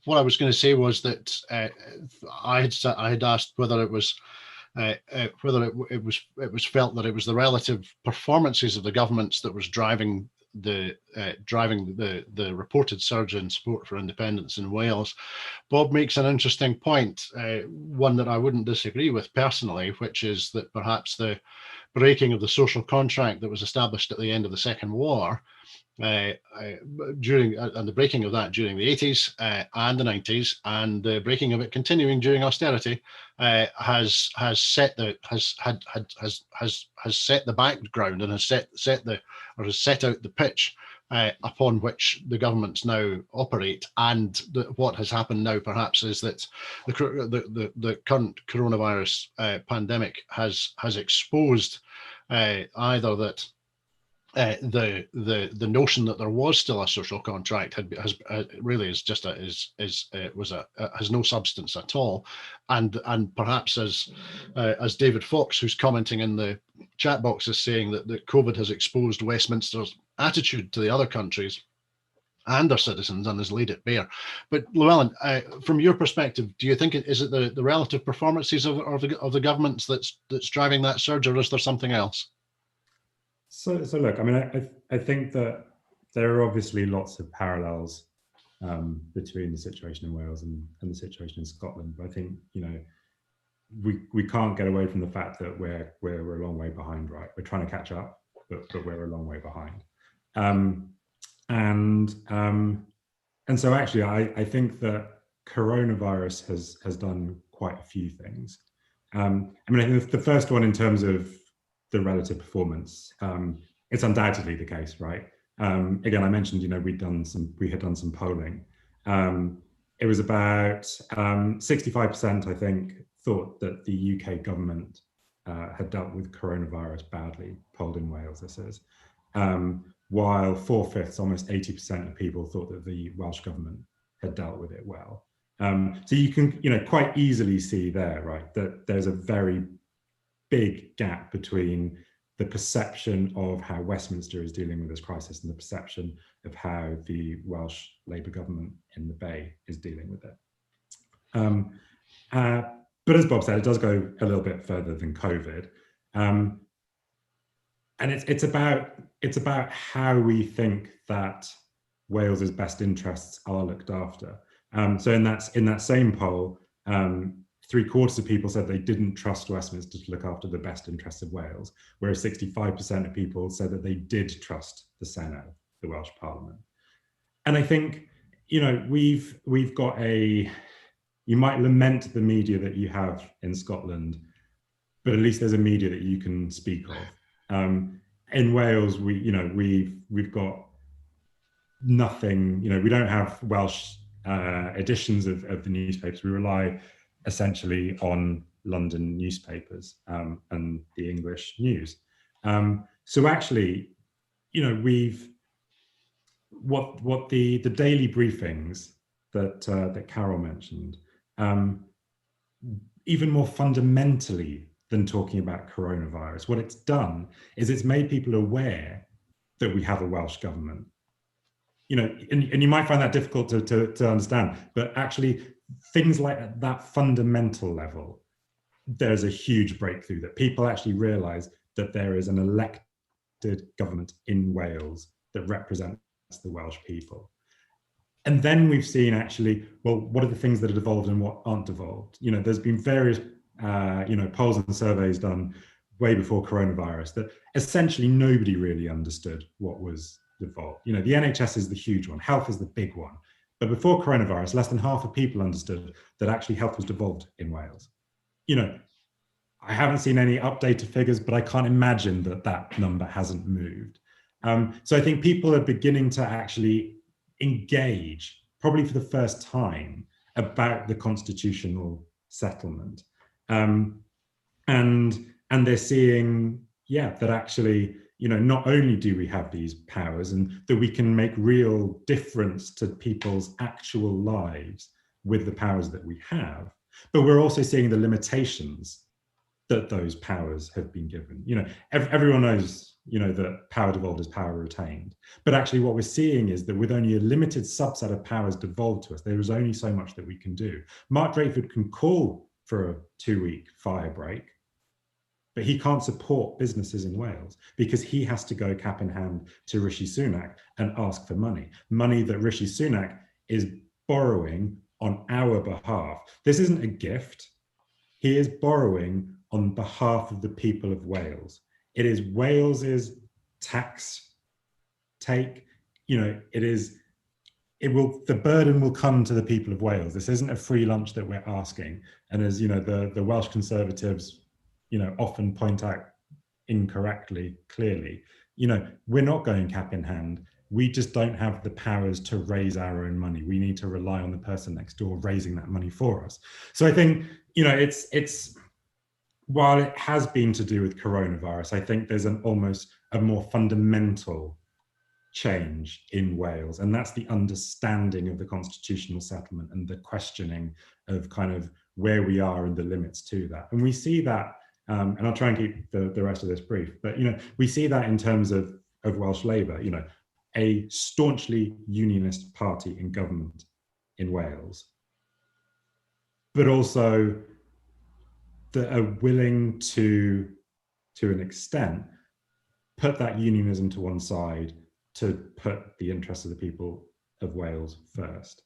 S3: what I was going to say was that I had asked whether it was felt that it was the relative performances of the governments that was driving the reported surge in support for independence in Wales. Bob makes an interesting point, one that I wouldn't disagree with personally, which is that perhaps the breaking of the social contract that was established at the end of the Second War, and the breaking of that during the 80s and the 90s, and the breaking of it continuing during austerity, has set the background and has set out the pitch upon which the governments now operate. And what has happened now, perhaps, is that the current coronavirus pandemic has exposed either that the notion that there was still a social contract has no substance at all, and perhaps as David Fox, who's commenting in the chat box, is saying that COVID has exposed Westminster's attitude to the other countries and their citizens and has laid it bare. But Llewellyn, from your perspective, do you think is it the relative performances of the governments that's driving that surge, or is there something else?
S1: So look, I mean, I think that there are obviously lots of parallels between the situation in Wales and the situation in Scotland. But I think, you know, we can't get away from the fact that we're a long way behind, right? We're trying to catch up, but we're a long way behind. And so actually, I think that coronavirus has done quite a few things. I mean, I think the first one in terms of the relative performance, it's undoubtedly the case, right? Again, I mentioned, you know, we had done some polling. It was about 65%, I think, thought that the UK government had dealt with coronavirus badly, polled in Wales, this is, while 4/5, almost 80% of people thought that the Welsh government had dealt with it well. So you can, you know, quite easily see there, right, that there's a very big gap between the perception of how Westminster is dealing with this crisis and the perception of how the Welsh Labour government in the Bay is dealing with it. But as Bob said, it does go a little bit further than COVID. And it's about how we think that Wales's best interests are looked after. So in that same poll, 3/4 of people said they didn't trust Westminster to look after the best interests of Wales, whereas 65% of people said that they did trust the Senedd, the Welsh Parliament. And I think you know, we've got you might lament the media that you have in Scotland, but at least there's a media that you can speak of. In Wales, we've got nothing, you know, we don't have Welsh editions of the newspapers. We rely essentially on London newspapers and the English news. So actually, you know, what the daily briefings that Carol mentioned, even more fundamentally than talking about coronavirus, what it's done is it's made people aware that we have a Welsh government. You know, and you might find that difficult to understand, but actually things like at that fundamental level, there's a huge breakthrough that people actually realise that there is an elected government in Wales that represents the Welsh people. And then we've seen actually, well, what are the things that are devolved and what aren't devolved? You know, there's been various, polls and surveys done way before coronavirus that essentially nobody really understood what was devolved. You know, the NHS is the huge one, health is the big one. But before coronavirus, less than half of people understood that actually health was devolved in Wales. You know, I haven't seen any updated figures, but I can't imagine that number hasn't moved. So I think people are beginning to actually engage, probably for the first time, about the constitutional settlement. And they're seeing, that actually, you know, not only do we have these powers and that we can make real difference to people's actual lives with the powers that we have, but we're also seeing the limitations that those powers have been given. You know, everyone knows, you know, that power devolved is power retained. But actually what we're seeing is that with only a limited subset of powers devolved to us, there is only so much that we can do. Mark Drakeford can call for a 2-week fire break, but he can't support businesses in Wales because he has to go cap in hand to Rishi Sunak and ask for money that Rishi Sunak is borrowing on our behalf. This isn't a gift. He is borrowing on behalf of the people of Wales. It is Wales's tax take, you know, the burden will come to the people of Wales. This isn't a free lunch that we're asking. And as you know, the Welsh Conservatives, you know, often point out incorrectly, clearly, you know, we're not going cap in hand. We just don't have the powers to raise our own money. We need to rely on the person next door raising that money for us. So I think, you know, it's while it has been to do with coronavirus, I think there's almost a more fundamental change in Wales, and that's the understanding of the constitutional settlement and the questioning of kind of where we are and the limits to that. And we see that, and I'll try and keep the rest of this brief, but, you know, we see that in terms of Welsh Labour, you know, a staunchly unionist party in government in Wales, but also that are willing to an extent, put that unionism to one side to put the interests of the people of Wales first.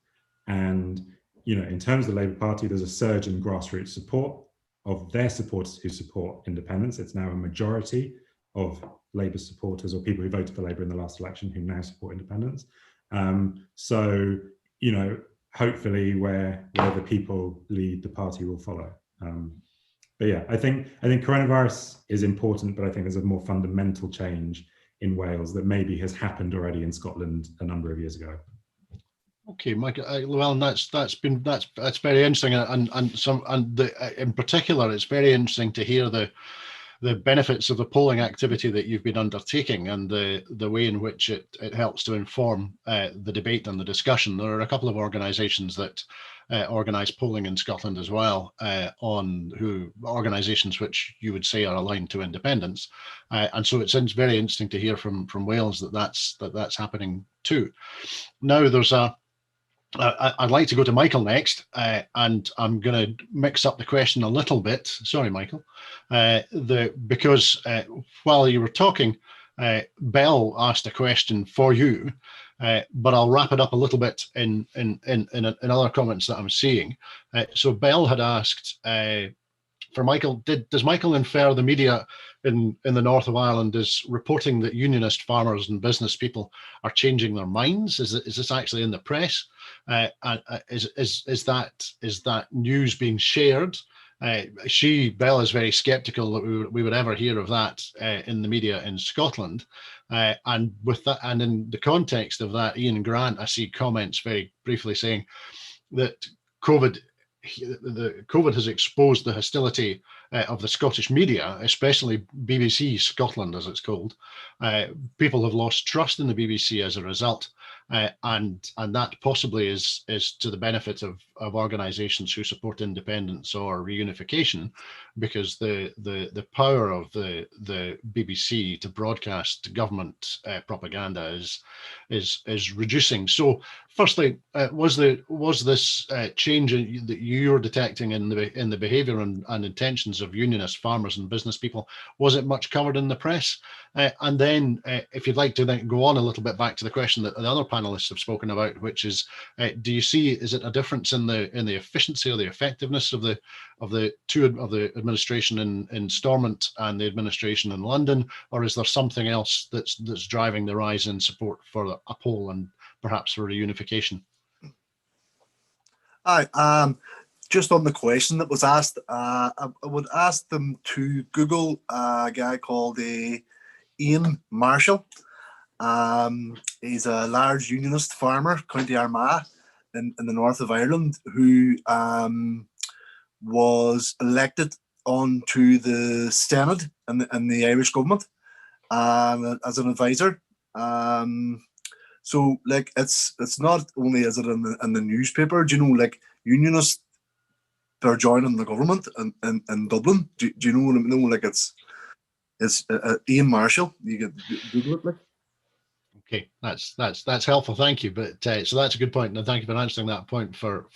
S1: And, you know, in terms of the Labour Party, there's a surge in grassroots support of their supporters who support independence. It's now a majority of Labour supporters or people who voted for Labour in the last election who now support independence. So, you know, hopefully where the people lead, the party will follow. But yeah, I think coronavirus is important, but I think there's a more fundamental change in Wales that maybe has happened already in Scotland a number of years ago.
S3: Okay, Michael. Well, that's very interesting, in particular, it's very interesting to hear the benefits of the polling activity that you've been undertaking and the way in which it helps to inform the debate and the discussion. There are a couple of organisations that organise polling in Scotland as well, organisations which you would say are aligned to independence, and so it's very interesting to hear from Wales that's happening too. Now there's I'd like to go to Michael next, and I'm going to mix up the question a little bit. Sorry, Michael, because while you were talking, Bell asked a question for you, but I'll wrap it up a little bit in other comments that I'm seeing. So Bell had asked, for Michael, does Michael infer the media in the north of Ireland is reporting that unionist farmers and business people are changing their minds? Is this actually in the press? Is that news being shared? Bell is very sceptical that we would ever hear of that in the media in Scotland. And with that, and in the context of that, Ian Grant, I see comments very briefly saying that COVID has exposed the hostility of the Scottish media, especially BBC Scotland, as it's called. People have lost trust in the BBC as a result, and that possibly is to the benefit of organisations who support independence or reunification, because the power of the BBC to broadcast government propaganda is reducing. So, firstly, was this change that you're detecting in the behaviour and intentions of unionist farmers and business people, was it much covered in the press? And then, if you'd like to then go on a little bit back to the question that the other panelists have spoken about, which is, is it a difference in the efficiency or the effectiveness of the administration in Stormont and the administration in London, or is there something else that's driving the rise in support for a poll and perhaps for reunification?
S6: Hi, just on the question that was asked, I would ask them to Google a guy called Ian Marshall. He's a large unionist farmer, County Armagh, in the north of Ireland, who was elected onto the Senate and the Irish government as an advisor. So, like, it's not only is it in the newspaper. Do you know, like, unionists are joining the government in Dublin. Do you know what I mean? Like, it's Ian Marshall. You can Google it, like.
S3: Okay, that's helpful. Thank you. But so that's a good point, and thank you for answering that point for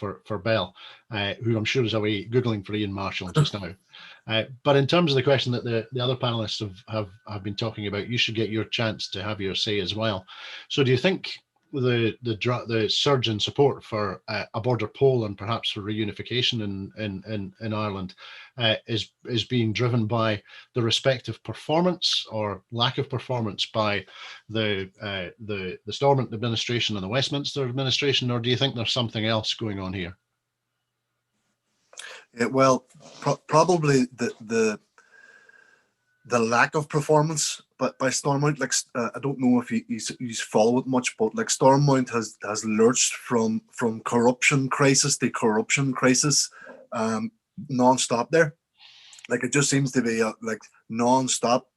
S3: Bell, who I'm sure is away googling for Ian Marshall just now. But in terms of the question that the other panelists have been talking about, you should get your chance to have your say as well. So, do you think the surge in support for a border poll and perhaps for reunification in Ireland is being driven by the respective performance or lack of performance by the Stormont administration and the Westminster administration, or do you think there's something else going on here?
S6: Yeah, well, probably the lack of performance, but by Stormont, like, I don't know if you follow it much, but like, Stormont has lurched from corruption crisis to corruption crisis, non-stop there. Like, it just seems to be like non-stop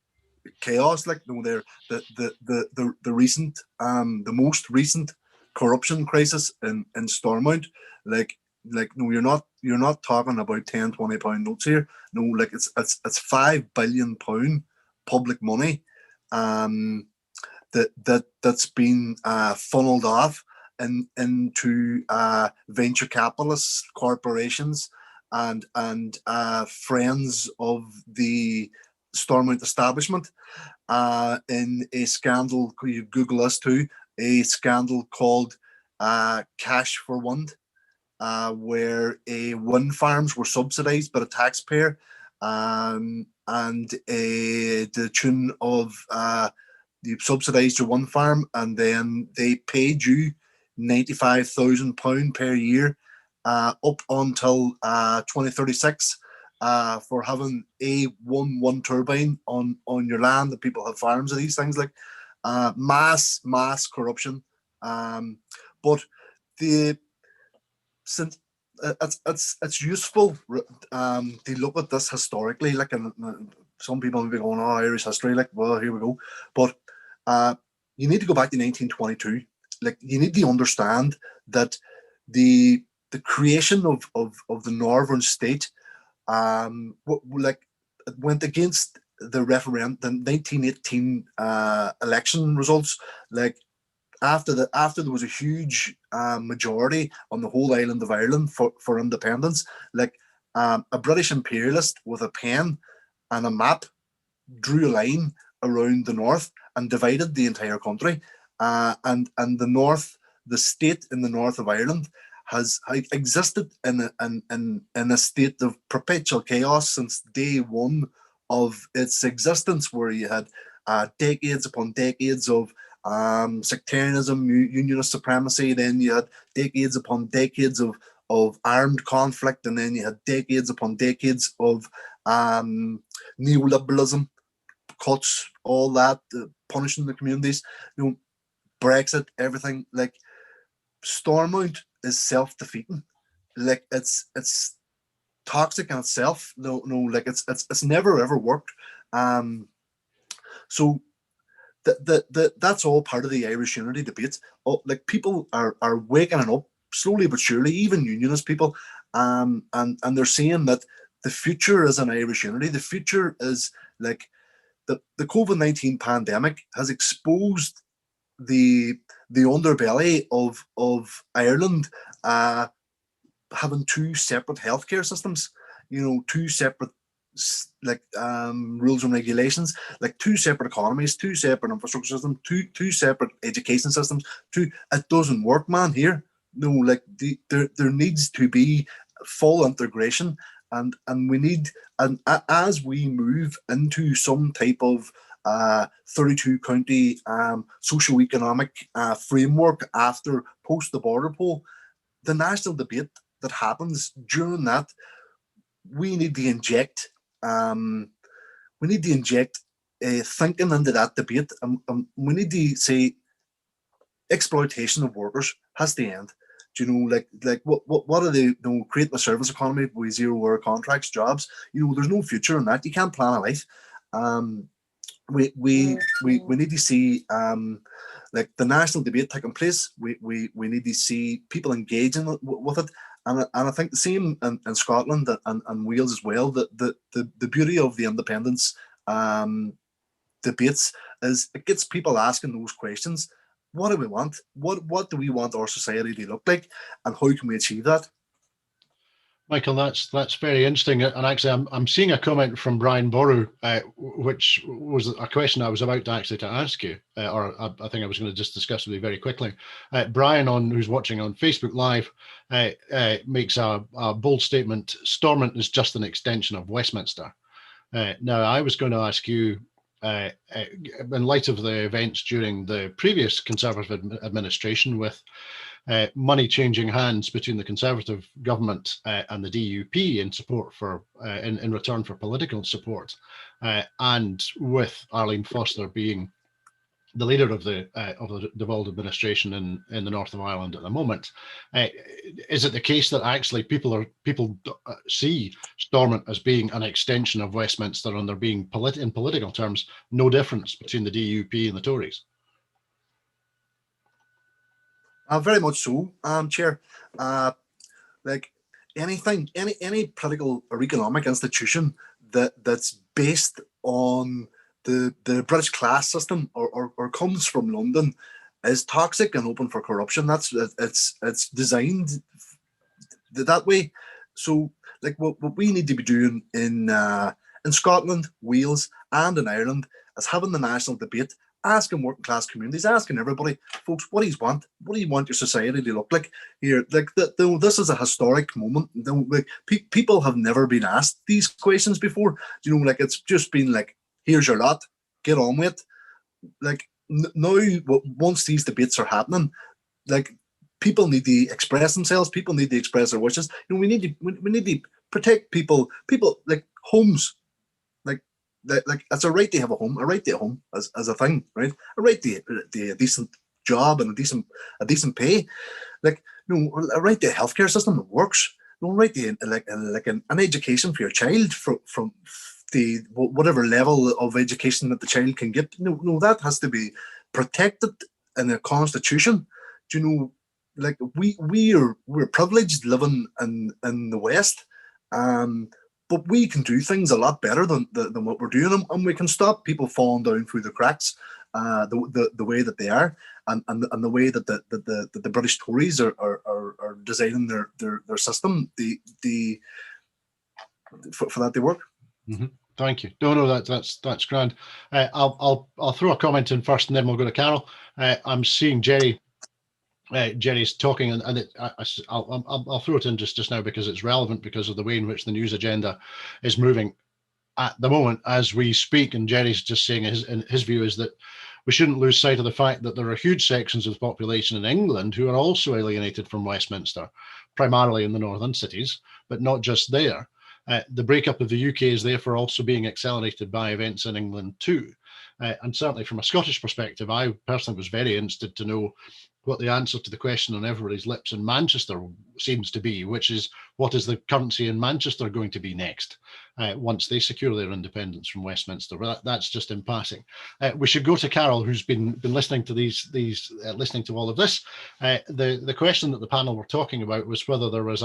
S6: chaos. Like, you know, the recent the most recent corruption crisis in Stormont, like no, you're not talking about 10, 20 pound notes here. No, like, it's £5 billion public money that's been funneled off into venture capitalists, corporations, and friends of the Stormont establishment in a scandal. You Google us too, a scandal called Cash for Wind, where wind farms were subsidised by the taxpayer, and the tune of you subsidised your wind farm, and then they paid you £95,000 per year up until 2036 for having one turbine on your land. That people have farms of these things, like mass corruption. But since it's useful to look at this historically, like, and some people will be going, "Oh, Irish history," like, well, here we go. But you need to go back to 1922. Like, you need to understand that the creation of the Northern State, like, it went against the referendum, the 1918 election results. Like, after there was a huge majority on the whole island of Ireland for independence, like, a British imperialist with a pen and a map drew a line around the north and divided the entire country, and the north, the state in the north of Ireland, has existed in a state of perpetual chaos since day one of its existence, where you had decades upon decades of sectarianism, unionist supremacy. Then you had decades upon decades of armed conflict, and then you had decades upon decades of neoliberalism, cuts, all that, punishing the communities. Brexit, everything. Like, Stormont is self-defeating. Like, it's toxic in itself. Like it's never ever worked. So that's all part of the Irish unity debate. Like, people are waking up slowly but surely, even unionist people, and they're saying that the future is an Irish unity. The future is, like, the COVID-19 pandemic has exposed the underbelly of Ireland, having two separate healthcare systems, two separate rules and regulations, like two separate economies, two separate infrastructure systems, two separate education systems. It doesn't work, man. Here, there needs to be full integration, and we need, and as we move into some type of 32 county socio-economic framework after post the border poll, the national debate that happens during that, we need to inject thinking into that debate, and we need to say exploitation of workers has to end. Like what are they? Create a service economy with 0 hour contracts, jobs. There's no future in that. You can't plan a life. We need to see like the national debate taking place. We need to see people engaging with it, and I think the same in Scotland and Wales as well. The beauty of the independence debates is it gets people asking those questions. What do we want? What do we want our society to look like, and how can we achieve that?
S3: Michael, that's very interesting. And actually, I'm seeing a comment from Brian Boru, which was a question I was about to ask you, or I think I was going to just discuss with you very quickly. Brian, who's watching on Facebook Live, makes a bold statement: Stormont is just an extension of Westminster. Now, I was going to ask you, in light of the events during the previous Conservative administration, with money changing hands between the Conservative government and the DUP in support for, in return for political support, and with Arlene Foster being the leader of the devolved administration in the north of Ireland at the moment, is it the case that actually people see Stormont as being an extension of Westminster, and there being in political terms no difference between the DUP and the Tories?
S6: Very much so, Chair. Like anything, any political or economic institution that's based on the British class system or comes from London is toxic and open for corruption. It's designed that way. So, like, what we need to be doing in Scotland, Wales, and in Ireland is having the national debate, asking working class communities, asking everybody, folks, what do you want? What do you want your society to look like here? Like, this is a historic moment. Like, people have never been asked these questions before. Like, it's just been like, here's your lot, get on with it. Like, now, once these debates are happening, like, people need to express themselves. People need to express their wishes. We need to protect people. People, like, homes. Like it's a right to have a home, a right to a home as a thing, right? A right to a decent job and a decent pay, like, a right to a healthcare system that works, a right to an education for your child from the whatever level of education that the child can get. That has to be protected in the constitution. Like, we're privileged living in the West. But we can do things a lot better than what we're doing, and we can stop people falling down through the cracks, the way that they are, and the way that the British Tories are designing their system. For that they work.
S3: Mm-hmm. Thank you. No, that's grand. I'll throw a comment in first, and then we'll go to Carol. I'm seeing Jerry Jerry's talking, and I'll throw it in just now because it's relevant because of the way in which the news agenda is moving at the moment as we speak. And Jerry's just saying his view is that we shouldn't lose sight of the fact that there are huge sections of the population in England who are also alienated from Westminster, primarily in the northern cities, but not just there. The breakup of the UK is therefore also being accelerated by events in England too. And certainly from a Scottish perspective, I personally was very interested to know what the answer to the question on everybody's lips in Manchester seems to be, which is, what is the currency in Manchester going to be next once they secure their independence from Westminster? Well, that's just in passing. We should go to Carol, who's been listening to listening to all of this. The question that the panel were talking about was whether there was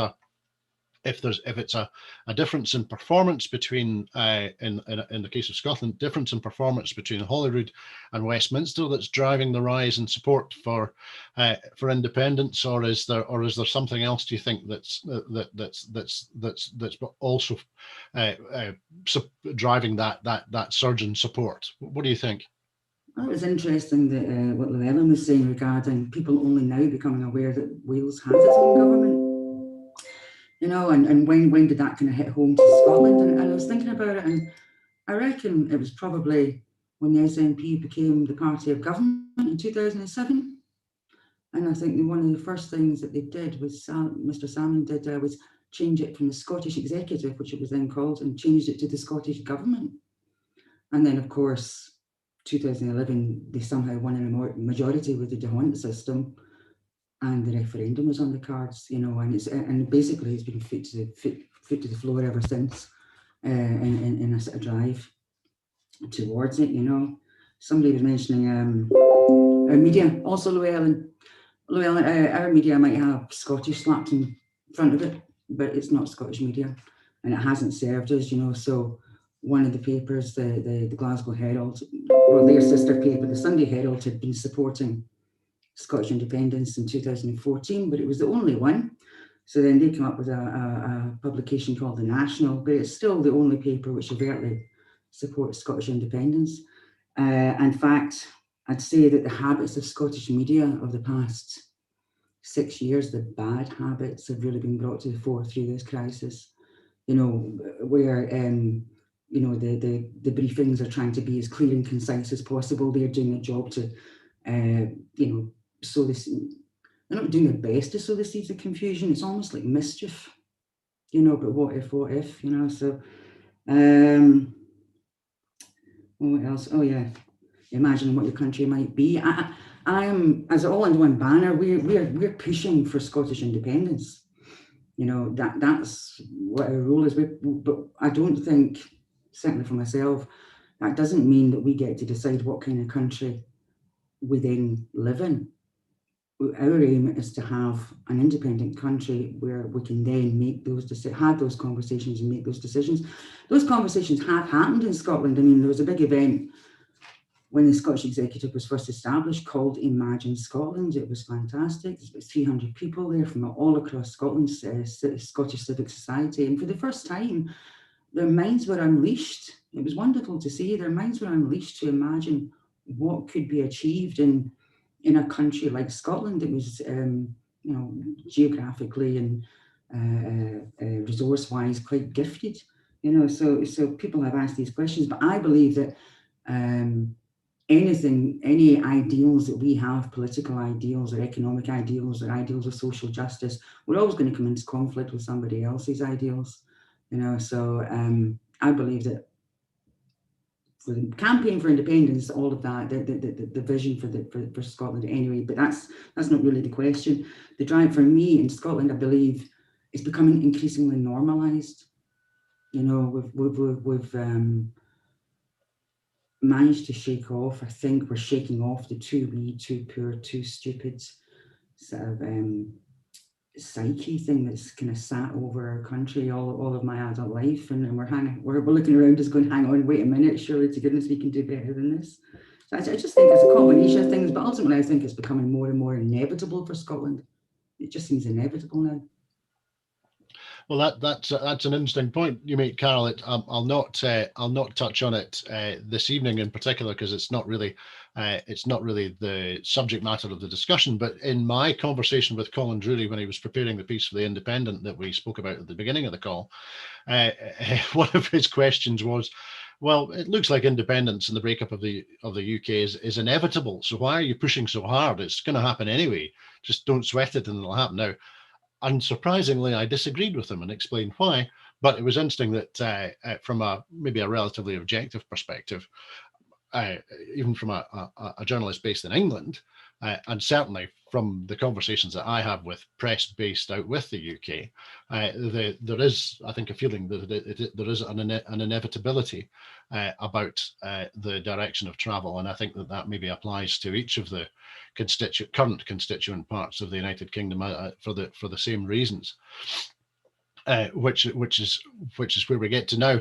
S3: if it's a difference in performance between in the case of Scotland, difference in performance between Holyrood and Westminster that's driving the rise in support for independence, or is there something else, do you think, that's also driving that surge in support? What do you think?
S2: Well, it's interesting that what Llewellyn was saying regarding people only now becoming aware that Wales has its own government. You know, and when did that kind of hit home to Scotland? And I was thinking about it, and I reckon it was probably when the SNP became the party of government in 2007. And I think one of the first things that they did was, Mr. Salmon did, was change it from the Scottish Executive, which it was then called, and changed it to the Scottish Government. And then, of course, 2011, they somehow won a majority with the DeHont system. And the referendum was on the cards, you know, and basically it's been foot to the floor ever since, in a sort of drive towards it, you know. Somebody was mentioning our media, also Llewellyn, our media might have Scottish slapped in front of it, but it's not Scottish media, and it hasn't served us, you know. So one of the papers, the Glasgow Herald, or their sister paper, the Sunday Herald, had been supporting Scottish independence in 2014, but it was the only one. So then they came up with a publication called The National, but it's still the only paper which overtly supports Scottish independence. In fact, I'd say that the habits of Scottish media of the past 6 years, the bad habits, have really been brought to the fore through this crisis. You know, where you know, the briefings are trying to be as clear and concise as possible. They're doing their job to you know, sow this, they're not doing their best to sow the seeds of confusion. It's almost like mischief, you know, but what if, you know. So what else? Oh yeah, imagine what your country might be. I am, as all under one banner, we're pushing for Scottish independence. You know, that's what our role is. But I don't think, certainly for myself, that doesn't mean that we get to decide what kind of country we then live in. Our aim is to have an independent country where we can then make have those conversations and make those decisions. Those conversations have happened in Scotland. I mean, there was a big event when the Scottish Executive was first established called Imagine Scotland. It was fantastic. There's about 300 people there from all across Scotland, Scottish civic society. And for the first time, their minds were unleashed. It was wonderful to see. Their minds were unleashed to imagine what could be achieved in a country like Scotland that was, you know, geographically and resource-wise quite gifted, you know. So people have asked these questions, but I believe that any ideals that we have, political ideals or economic ideals or ideals of social justice, we're always going to come into conflict with somebody else's ideals, you know. So I believe that for the campaign for independence, all of that, the vision for Scotland anyway, but that's not really the question. The drive for me in Scotland, I believe, is becoming increasingly normalised. You know, we've managed to shake off, I think we're shaking off the too wee, too poor, too stupid sort of psyche thing that's kind of sat over our country all of my adult life, and we're looking around us going, hang on, wait a minute, surely to goodness we can do better than this. So I just think it's a combination of things, but ultimately I think it's becoming more and more inevitable for Scotland. It just seems inevitable now.
S3: Well, that's an interesting point you make, Carol. I'll not touch on it this evening in particular, because it's not really the subject matter of the discussion. But in my conversation with Colin Drury when he was preparing the piece for the Independent that we spoke about at the beginning of the call, one of his questions was, well, it looks like independence and the breakup of the UK is inevitable. So why are you pushing so hard? It's going to happen anyway. Just don't sweat it and it'll happen. Now, unsurprisingly, I disagreed with him and explained why. But it was interesting that from maybe a relatively objective perspective, even from a journalist based in England, and certainly from the conversations that I have with press based out with the UK, there is, I think, a feeling that there is an inevitability about the direction of travel, and I think that maybe applies to each of the current constituent parts of the United Kingdom for the same reasons. Which is where we get to now.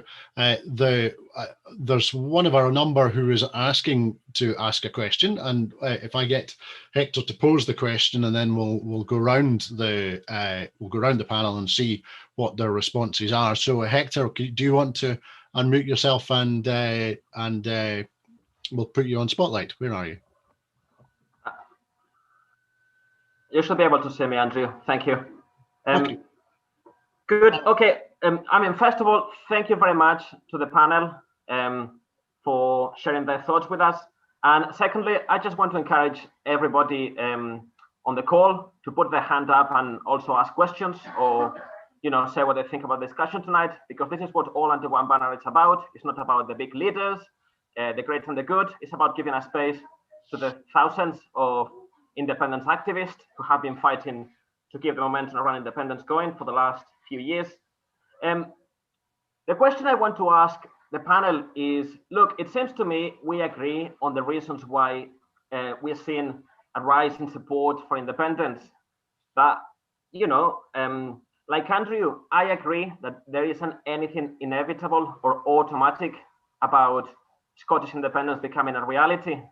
S3: There's one of our number who is asking to ask a question, and if I get Hector to pose the question, and then we'll go round the panel and see what their responses are. So Hector, do you want to unmute yourself and we'll put you on spotlight? Where are you?
S4: You should be able to see me, Andrew. Thank you.
S3: Okay.
S4: Good. Okay. First of all, thank you very much to the panel for sharing their thoughts with us. And secondly, I just want to encourage everybody on the call to put their hand up and also ask questions, or say what they think about the discussion tonight, because this is what All Under One Banner is about. It's not about the big leaders, the great and the good. It's about giving a space to the thousands of independence activists who have been fighting to keep the momentum around independence going for the last few years. The question I want to ask the panel is, look, it seems to me we agree on the reasons why we're seeing a rise in support for independence. But, like Andrew, I agree that there isn't anything inevitable or automatic about Scottish independence becoming a reality.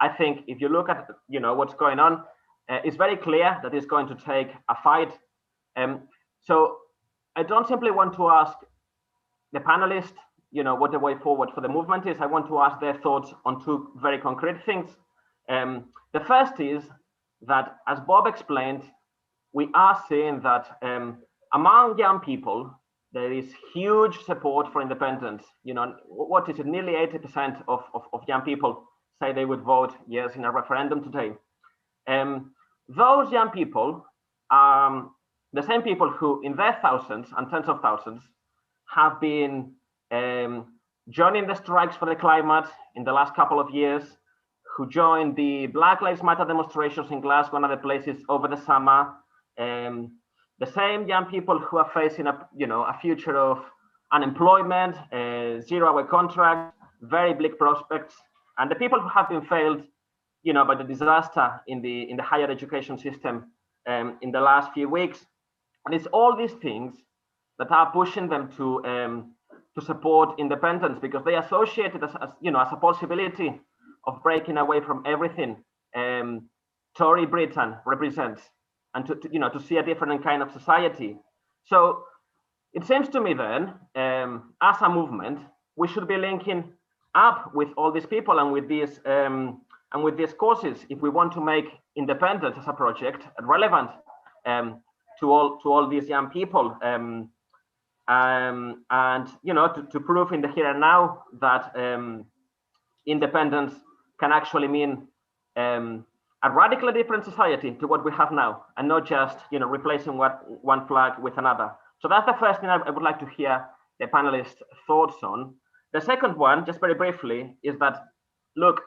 S4: I think if you look at, what's going on, it's very clear that it's going to take a fight. So I don't simply want to ask the panelists, what the way forward for the movement is. I want to ask their thoughts on two very concrete things. The first is that, as Bob explained, we are seeing that among young people, there is huge support for independence. What is it? Nearly 80% of young people say they would vote yes in a referendum today. Those young people are the same people who, in their thousands and tens of thousands, have been joining the strikes for the climate in the last couple of years, who joined the Black Lives Matter demonstrations in Glasgow and other places over the summer. The same young people who are facing a future of unemployment, zero-hour contracts, very bleak prospects, and the people who have been failed by the disaster in the higher education system in the last few weeks. And it's all these things that are pushing them to support independence, because they associate it as a possibility of breaking away from everything Tory Britain represents, and to see a different kind of society. So it seems to me then, as a movement, we should be linking up with all these people and with these causes if we want to make independence as a project relevant to all these young people, and to prove in the here and now that independence can actually mean a radically different society to what we have now, and not just replacing one flag with another. So that's the first thing I would like to hear the panelists' thoughts on. The second one, just very briefly, is that, look,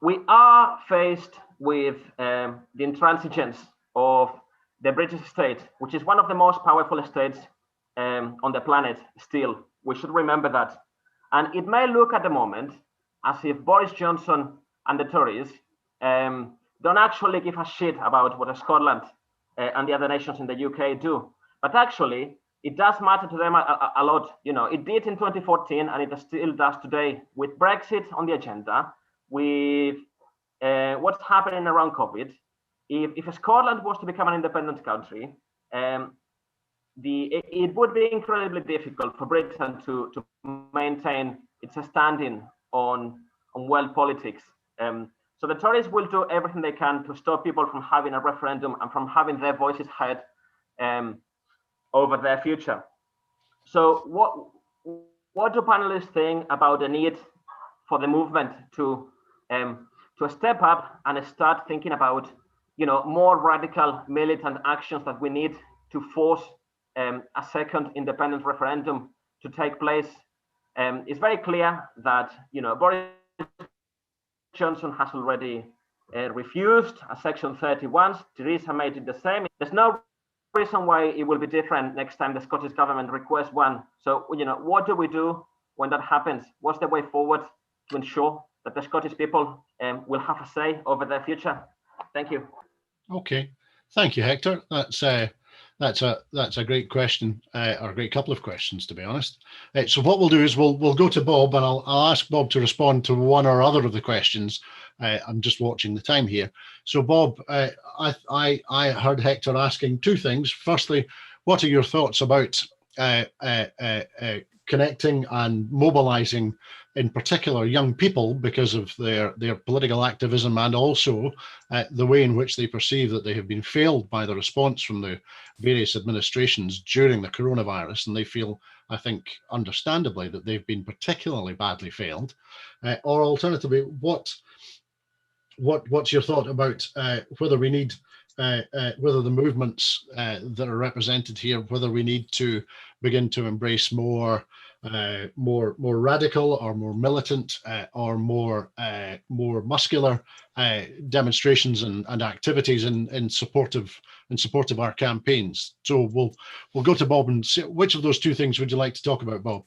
S4: we are faced with the intransigence of the British state, which is one of the most powerful states on the planet still. We should remember that. And it may look at the moment as if Boris Johnson and the Tories don't actually give a shit about what Scotland and the other nations in the UK do. But actually, it does matter to them a lot. It did in 2014, and it still does today, with Brexit on the agenda, with what's happening around COVID. If Scotland was to become an independent country, it would be incredibly difficult for Britain to maintain its standing on world politics. So the Tories will do everything they can to stop people from having a referendum and from having their voices heard over their future. So what do panelists think about the need for the movement to step up and start thinking about, more radical militant actions that we need to force a second independent referendum to take place? It's very clear that Boris Johnson has already refused a Section 31. Theresa May did the same. There's no reason why it will be different next time the Scottish government requests one. So, what do we do when that happens? What's the way forward to ensure that the Scottish people will have a say over their future? Thank you.
S3: Okay, thank you, Hector. That's a great question, or a great couple of questions, to be honest. So what we'll do is we'll go to Bob, and I'll ask Bob to respond to one or other of the questions. I'm just watching the time here. So Bob, I heard Hector asking two things. Firstly, what are your thoughts about connecting and mobilizing, in particular, young people because of their political activism, and also the way in which they perceive that they have been failed by the response from the various administrations during the coronavirus, and they feel, I think, understandably, that they've been particularly badly failed. Or alternatively, what's your thought about whether we need whether the movements that are represented here, whether we need to begin to embrace more radical or more militant or more muscular demonstrations and activities in support of our campaigns. So we'll go to Bob and see which of those two things would you like to talk about, Bob?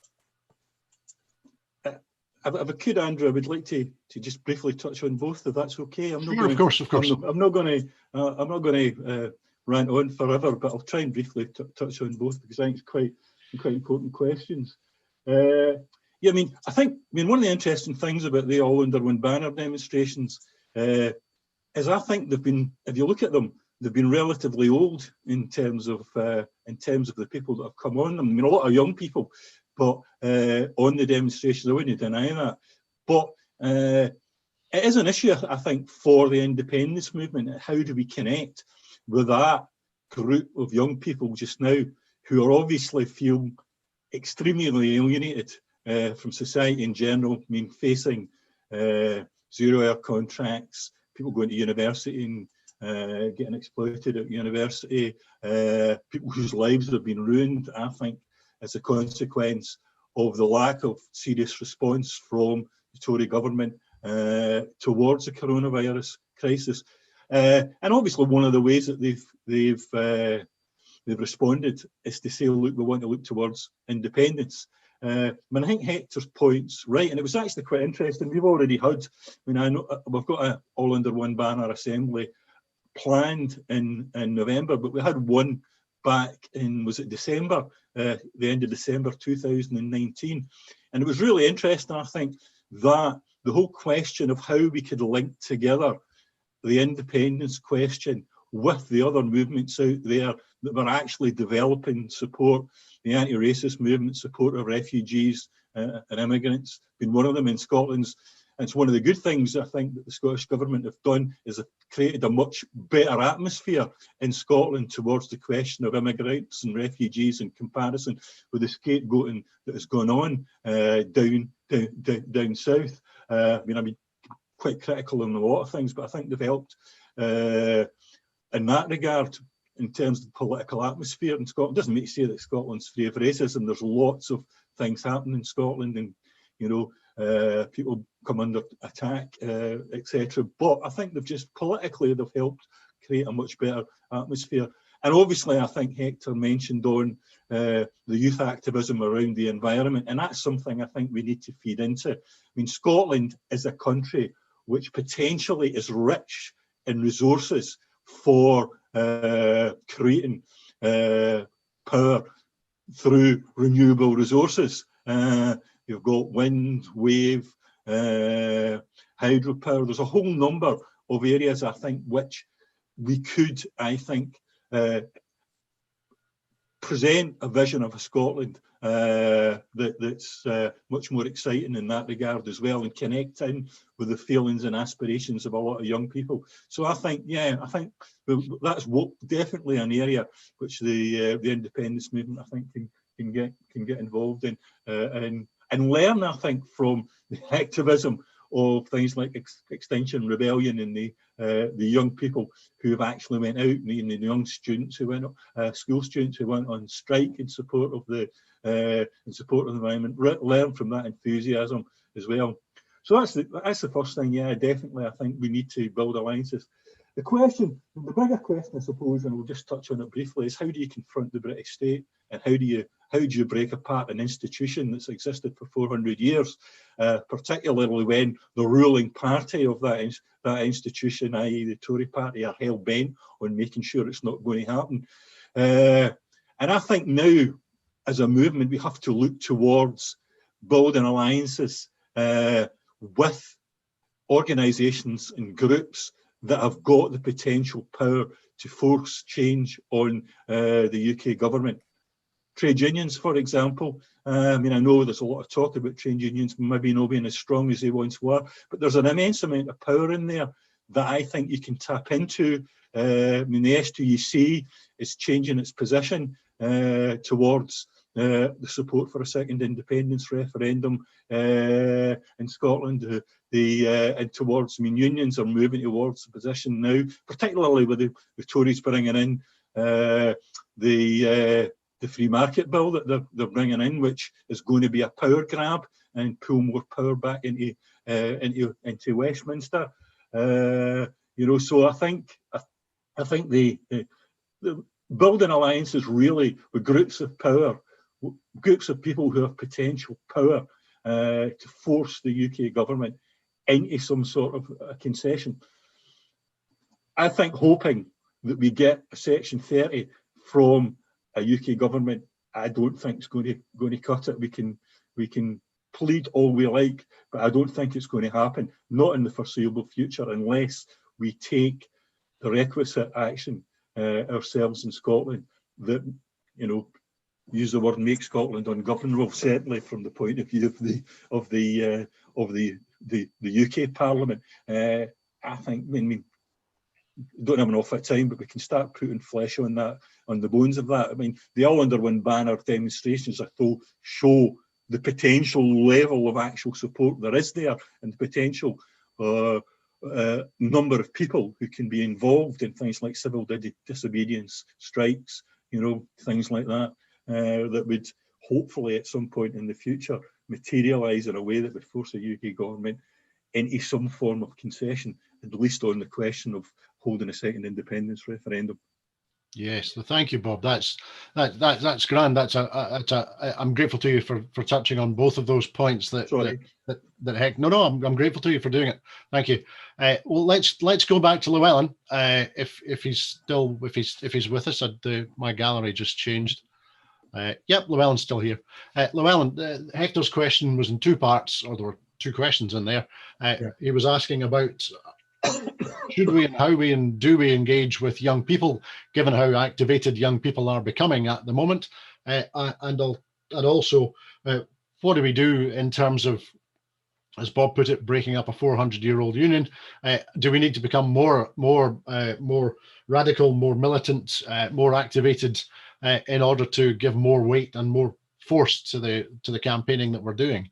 S5: If I could, Andrew, I would like to just briefly touch on both, if that's okay.
S3: Of course.
S5: I'm not going to rant on forever, but I'll try and briefly touch on both, because I think it's quite important questions. I think one of the interesting things about the All Under One Banner demonstrations is I think they've been, if you look at them, they've been relatively old in terms of the people that have come on them. A lot of young people, but on the demonstrations, I wouldn't deny that. But it is an issue, I think, for the independence movement. How do we connect with that group of young people just now who are obviously feel extremely alienated from society in general? Facing zero-hour contracts, people going to university and getting exploited at university, people whose lives have been ruined, I think, as a consequence of the lack of serious response from the Tory government towards the coronavirus crisis. And obviously one of the ways that they've responded is to say, look, we want to look towards independence. I think Hector's point's right, and it was actually quite interesting. We've already had, I know we've got an All Under One Banner assembly planned in November, but we had one back in, was it December, the end of December 2019. And it was really interesting, I think, that the whole question of how we could link together the independence question with the other movements out there that were actually developing support, the anti-racist movement, support of refugees and immigrants, been one of them in Scotland's. And it's one of the good things I think that the Scottish Government have done is have created a much better atmosphere in Scotland towards the question of immigrants and refugees in comparison with the scapegoating that has gone on down south. I'm quite critical on a lot of things, but I think they've helped in that regard in terms of the political atmosphere in Scotland. It doesn't make say that Scotland's free of racism. There's lots of things happening in Scotland, and people come under attack, etc. But I think they've just politically they've helped create a much better atmosphere. And obviously, I think Hector mentioned on the youth activism around the environment, and that's something I think we need to feed into. Scotland is a country which potentially is rich in resources for creating power through renewable resources. You've got wind, wave, hydropower. There's a whole number of areas, I think, which we could, I think, present a vision of a Scotland that's much more exciting in that regard as well, and connect in with the feelings and aspirations of a lot of young people. So I think, yeah, I think that's definitely an area which the independence movement, I think, can get involved in, and learn, I think, from the activism of things like Extinction Rebellion and the young people who have actually went out, and the young students who went, school students who went on strike in support of the environment. Learn from that enthusiasm as well. So that's the first thing. Yeah, definitely. I think we need to build alliances. The bigger question, I suppose, and we'll just touch on it briefly, is how do you confront the British state, and how do you break apart an institution that's existed for 400 years, particularly when the ruling party of that institution, i.e. the Tory party, are hell-bent on making sure it's not going to happen. And I think now, as a movement, we have to look towards building alliances with organisations and groups that have got the potential power to force change on the UK government. Trade unions, for example. I mean, I know there's a lot of talk about trade unions maybe not being as strong as they once were, but there's an immense amount of power in there that I think you can tap into. I mean, the STUC is changing its position towards the support for a second independence referendum in Scotland. And towards, I mean, unions are moving towards the position now, particularly with the Tories bringing in the free market bill that they're bringing in, which is going to be a power grab and pull more power back into Westminster. So I think the building alliances really with groups of power, groups of people who have potential power to force the UK government into some sort of a concession. I think hoping that we get a Section 30 from a UK government, I don't think it's going to cut it. We can plead all we like, but I don't think it's going to happen, not in the foreseeable future, unless we take the requisite action ourselves in Scotland that, use the word make Scotland ungovernable, certainly from the point of view of the UK Parliament. I think, I mean, don't have an awful time, but we can start putting flesh on the bones of that. I mean, the All Under One banner demonstrations, I thought, show the potential level of actual support there is there, and the potential number of people who can be involved in things like civil disobedience, strikes, things like that, that would hopefully at some point in the future materialise in a way that would force the UK government into some form of concession, at least on the question of holding a second independence referendum.
S3: Yes, well, thank you, Bob. That's grand. I'm grateful to you for touching on both of those points. I'm grateful to you for doing it. Thank you. Well, let's go back to Llewellyn. If he's with us, my gallery just changed. Yep, Llewellyn's still here. Llewellyn, Hector's question was in two parts, or there were two questions in there. He was asking about should we and how we and do we engage with young people, given how activated young people are becoming at the moment, and also what do we do in terms of, as Bob put it, breaking up a 400-year-old union? Do we need to become more radical, more militant, more activated in order to give more weight and more force to the campaigning that we're doing?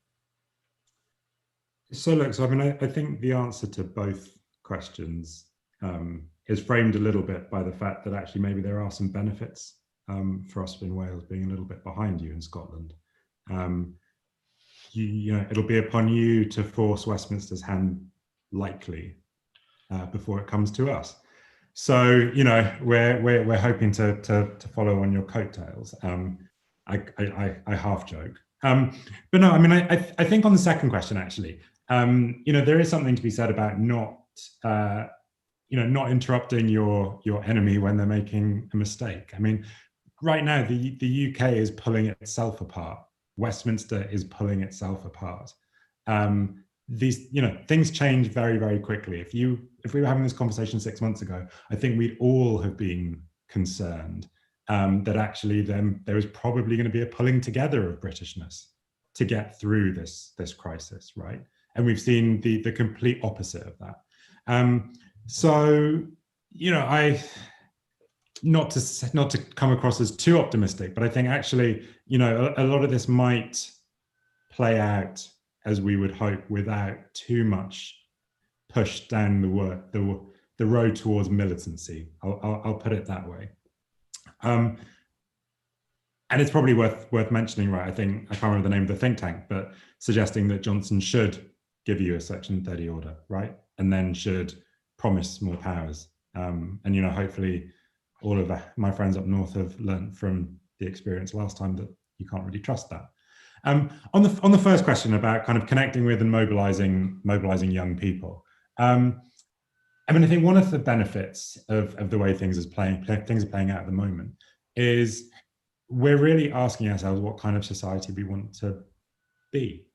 S1: So look, I mean, I think the answer to both questions is framed a little bit by the fact that actually maybe there are some benefits for us in Wales being a little bit behind you in Scotland. It'll be upon you to force Westminster's hand, likely, before it comes to us. So we're hoping to follow on your coattails. I half joke, but no, I mean I think on the second question actually, there is something to be said about not interrupting your enemy when they're making a mistake. I mean, right now the UK is pulling itself apart. Westminster is pulling itself apart. These things change very, very quickly. If we were having this conversation 6 months ago, I think we'd all have been concerned that actually then there is probably going to be a pulling together of Britishness to get through this crisis, right? And we've seen the complete opposite of that. So, you know, not to come across as too optimistic, but I think actually, you know, a lot of this might play out as we would hope without too much push down the road towards militancy. I'll put it that way. And it's probably worth mentioning, right? I think I can't remember the name of the think tank, but suggesting that Johnson should give you a Section 30 order, right? And then should promise more powers. And, you know, hopefully all of my friends up north have learned from the experience last time that you can't really trust that. On the first question about kind of connecting with and mobilizing young people, I mean, I think one of the benefits of the way things are playing out at the moment is we're really asking ourselves what kind of society we want to be.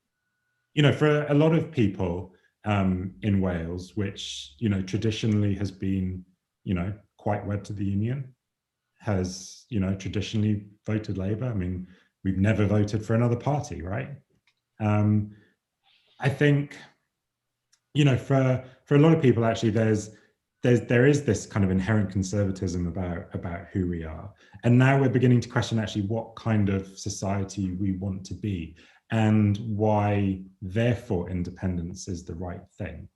S1: You know, for a lot of people in Wales, which, you know, traditionally has been, you know, quite wed to the union, has, you know, traditionally voted Labour. I mean, we've never voted for another party, right? I think, you know, for a lot of people, actually, there is this kind of inherent conservatism about who we are. And now we're beginning to question actually what kind of society we want to be and why, therefore, independence is the right thing.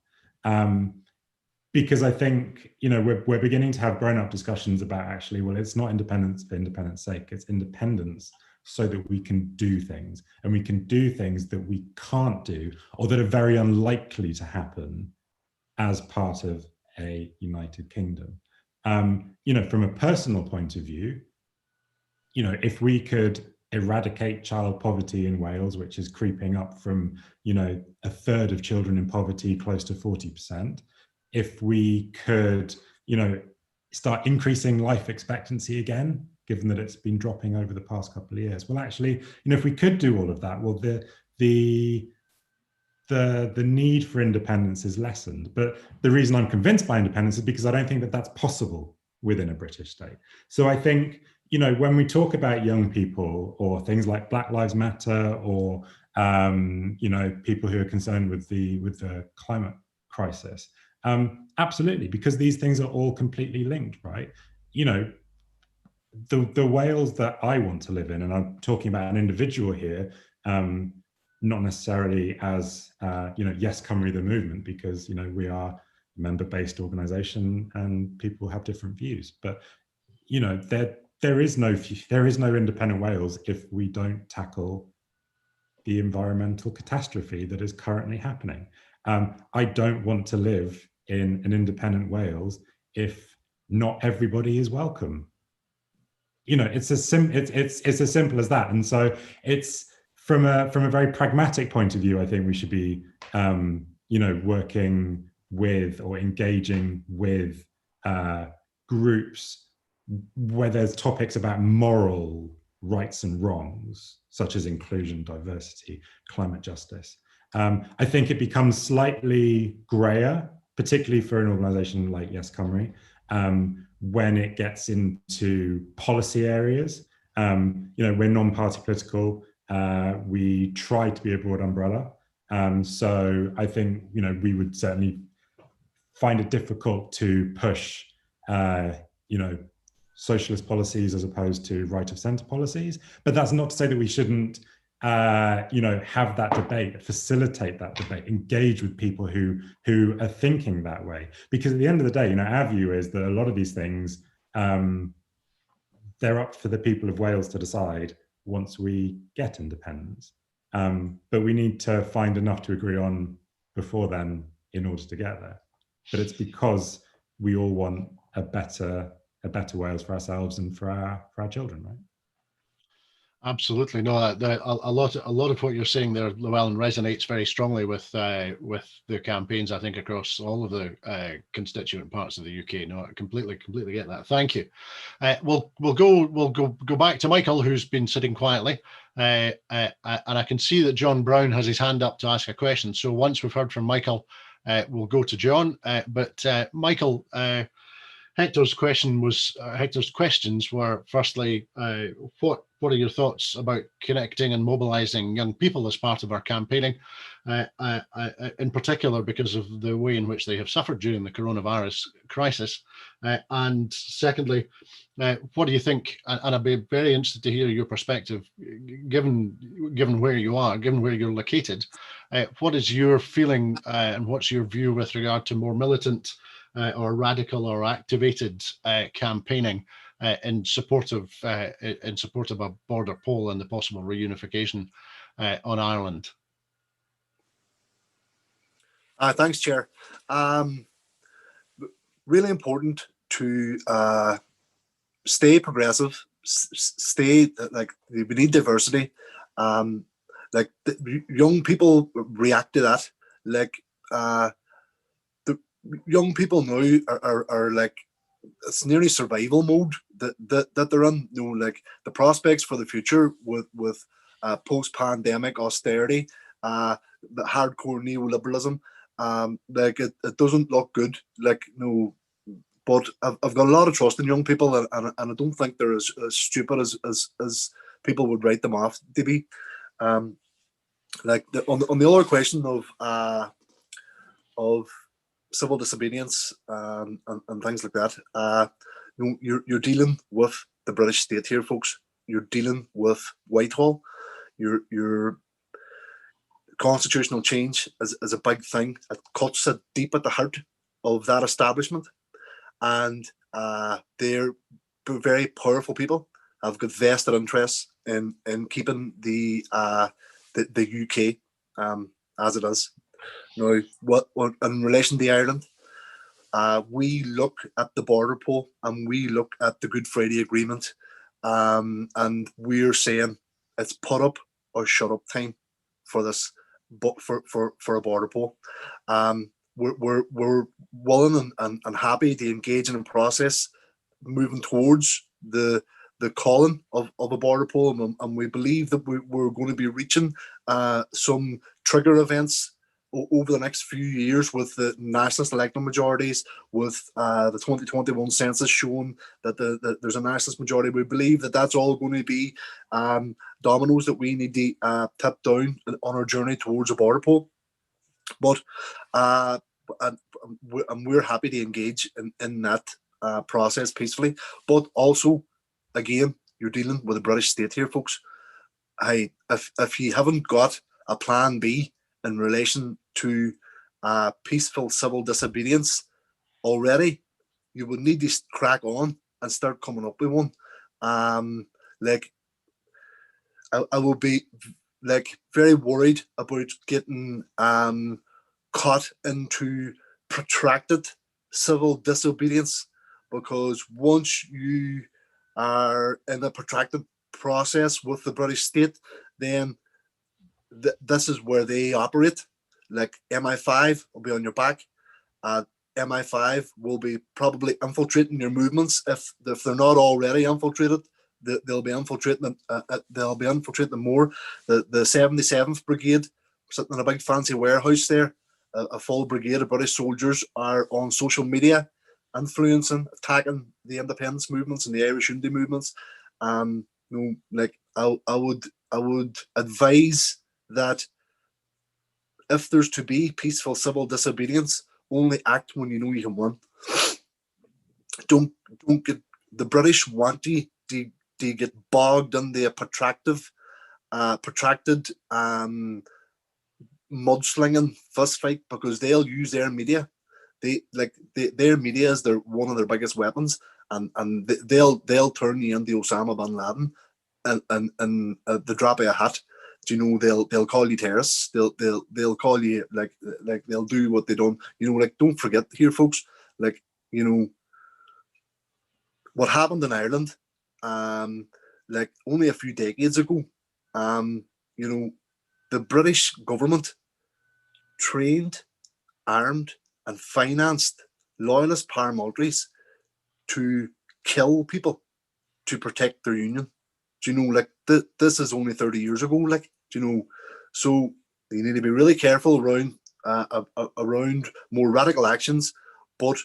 S1: Because I think, you know, we're beginning to have grown-up discussions about actually, well, it's not independence for independence sake, it's independence so that we can do things, and we can do things that we can't do or that are very unlikely to happen as part of a United Kingdom. You know, from a personal point of view, you know, if we could eradicate child poverty in Wales, which is creeping up from, you know, a third of children in poverty, close to 40%, if we could, you know, start increasing life expectancy again, given that it's been dropping over the past couple of years, well, actually, you know, if we could do all of that, well, the need for independence is lessened. But the reason I'm convinced by independence is because I don't think that that's possible within a British state. So I think, you know, when we talk about young people or things like Black Lives Matter or, you know, people who are concerned with the climate crisis, absolutely, because these things are all completely linked, right? You know, the Wales that I want to live in, and I'm talking about an individual here, not necessarily as, you know, Yes Cymru the movement, because, you know, we are a member-based organisation and people have different views. But, you know, there is no independent Wales if we don't tackle the environmental catastrophe that is currently happening. I don't want to live in an independent Wales if not everybody is welcome. You know, it's as simple as that. And so it's from a very pragmatic point of view, I think we should be, you know, working with or engaging with groups where there's topics about moral rights and wrongs, such as inclusion, diversity, climate justice. I think it becomes slightly grayer, particularly for an organisation like Yes Cymru, when it gets into policy areas. You know, we're non-party political. We try to be a broad umbrella. So I think, you know, we would certainly find it difficult to push, you know, socialist policies as opposed to right of centre policies. But that's not to say that we shouldn't, you know, have that debate, facilitate that debate, engage with people who are thinking that way. Because at the end of the day, you know, our view is that a lot of these things, they're up for the people of Wales to decide once we get independence. But we need to find enough to agree on before then in order to get there. But it's because we all want a better Wales for ourselves and for our children, right?
S3: Absolutely, no. A lot of what you're saying there, Llewellyn, resonates very strongly with the campaigns, I think, across all of the constituent parts of the UK. No, I completely get that. Thank you. We'll go back to Michael, who's been sitting quietly, and I can see that John Brown has his hand up to ask a question. So once we've heard from Michael, we'll go to John. But Michael, Hector's questions were firstly, what are your thoughts about connecting and mobilising young people as part of our campaigning, in particular because of the way in which they have suffered during the coronavirus crisis, and secondly, what do you think? And I'd be very interested to hear your perspective, given where you are, given where you're located. What is your feeling and what's your view with regard to more militant or radical or activated campaigning in support of a border poll and the possible reunification on Ireland?
S6: Thanks, Chair. Really important to stay progressive, stay like we need diversity. Like young people react to that. Like the young people now are like, it's nearly survival mode that they're in. You know, like the prospects for the future with post-pandemic austerity, the hardcore neoliberalism. Like it doesn't look good. Like no, but I've got a lot of trust in young people, and I don't think they're as stupid as people would write them off to be. Like on the other question of civil disobedience and things like that, you're dealing with the British state here, folks. You're dealing with Whitehall. Your constitutional change is a big thing. It cuts it deep at the heart of that establishment, and they're very powerful people. Have got vested interests in keeping the UK as it is. Now, what in relation to Ireland, we look at the border poll and we look at the Good Friday Agreement, and we're saying it's put up or shut up time for this, but for a border poll. We're willing and happy to engage in a process moving towards the calling of a border poll, and we believe that we're going to be reaching some trigger events over the next few years with the nationalist electoral majorities, with the 2021 census showing that there's a nationalist majority. We believe that that's all going to be dominoes that we need to tip down on our journey towards a border poll. But and we're happy to engage in that process peacefully. But also, again, you're dealing with a British state here, folks. If you haven't got a plan B in relation to peaceful civil disobedience already, you would need to crack on and start coming up with one. Like I will be like very worried about getting caught into protracted civil disobedience, because once you are in a protracted process with the British state, then this is where they operate. Like MI5 will be on your back. MI5 will be probably infiltrating your movements if they're not already infiltrated. They'll be infiltrating. They'll be infiltrating more. The 77th Brigade sitting in a big fancy warehouse there. A full brigade of British soldiers are on social media, influencing, attacking the independence movements and the Irish unity movements. You know, like I would advise that if there's to be peaceful civil disobedience, only act when you know you can win. Don't get the British want to get bogged in the protracted mudslinging fist fight, because they'll use their media. Their media is one of their biggest weapons, and they'll turn you into Osama bin Laden and the drop of a hat. You know, they'll call you terrorists. They'll call you like they'll do what they done. You know, like don't forget here, folks. Like, you know, what happened in Ireland, like only a few decades ago. You know, the British government trained, armed, and financed loyalist paramilitaries to kill people to protect their union. Do you know, like this is only 30 years ago, like, do you know, so you need to be really careful around more radical actions. But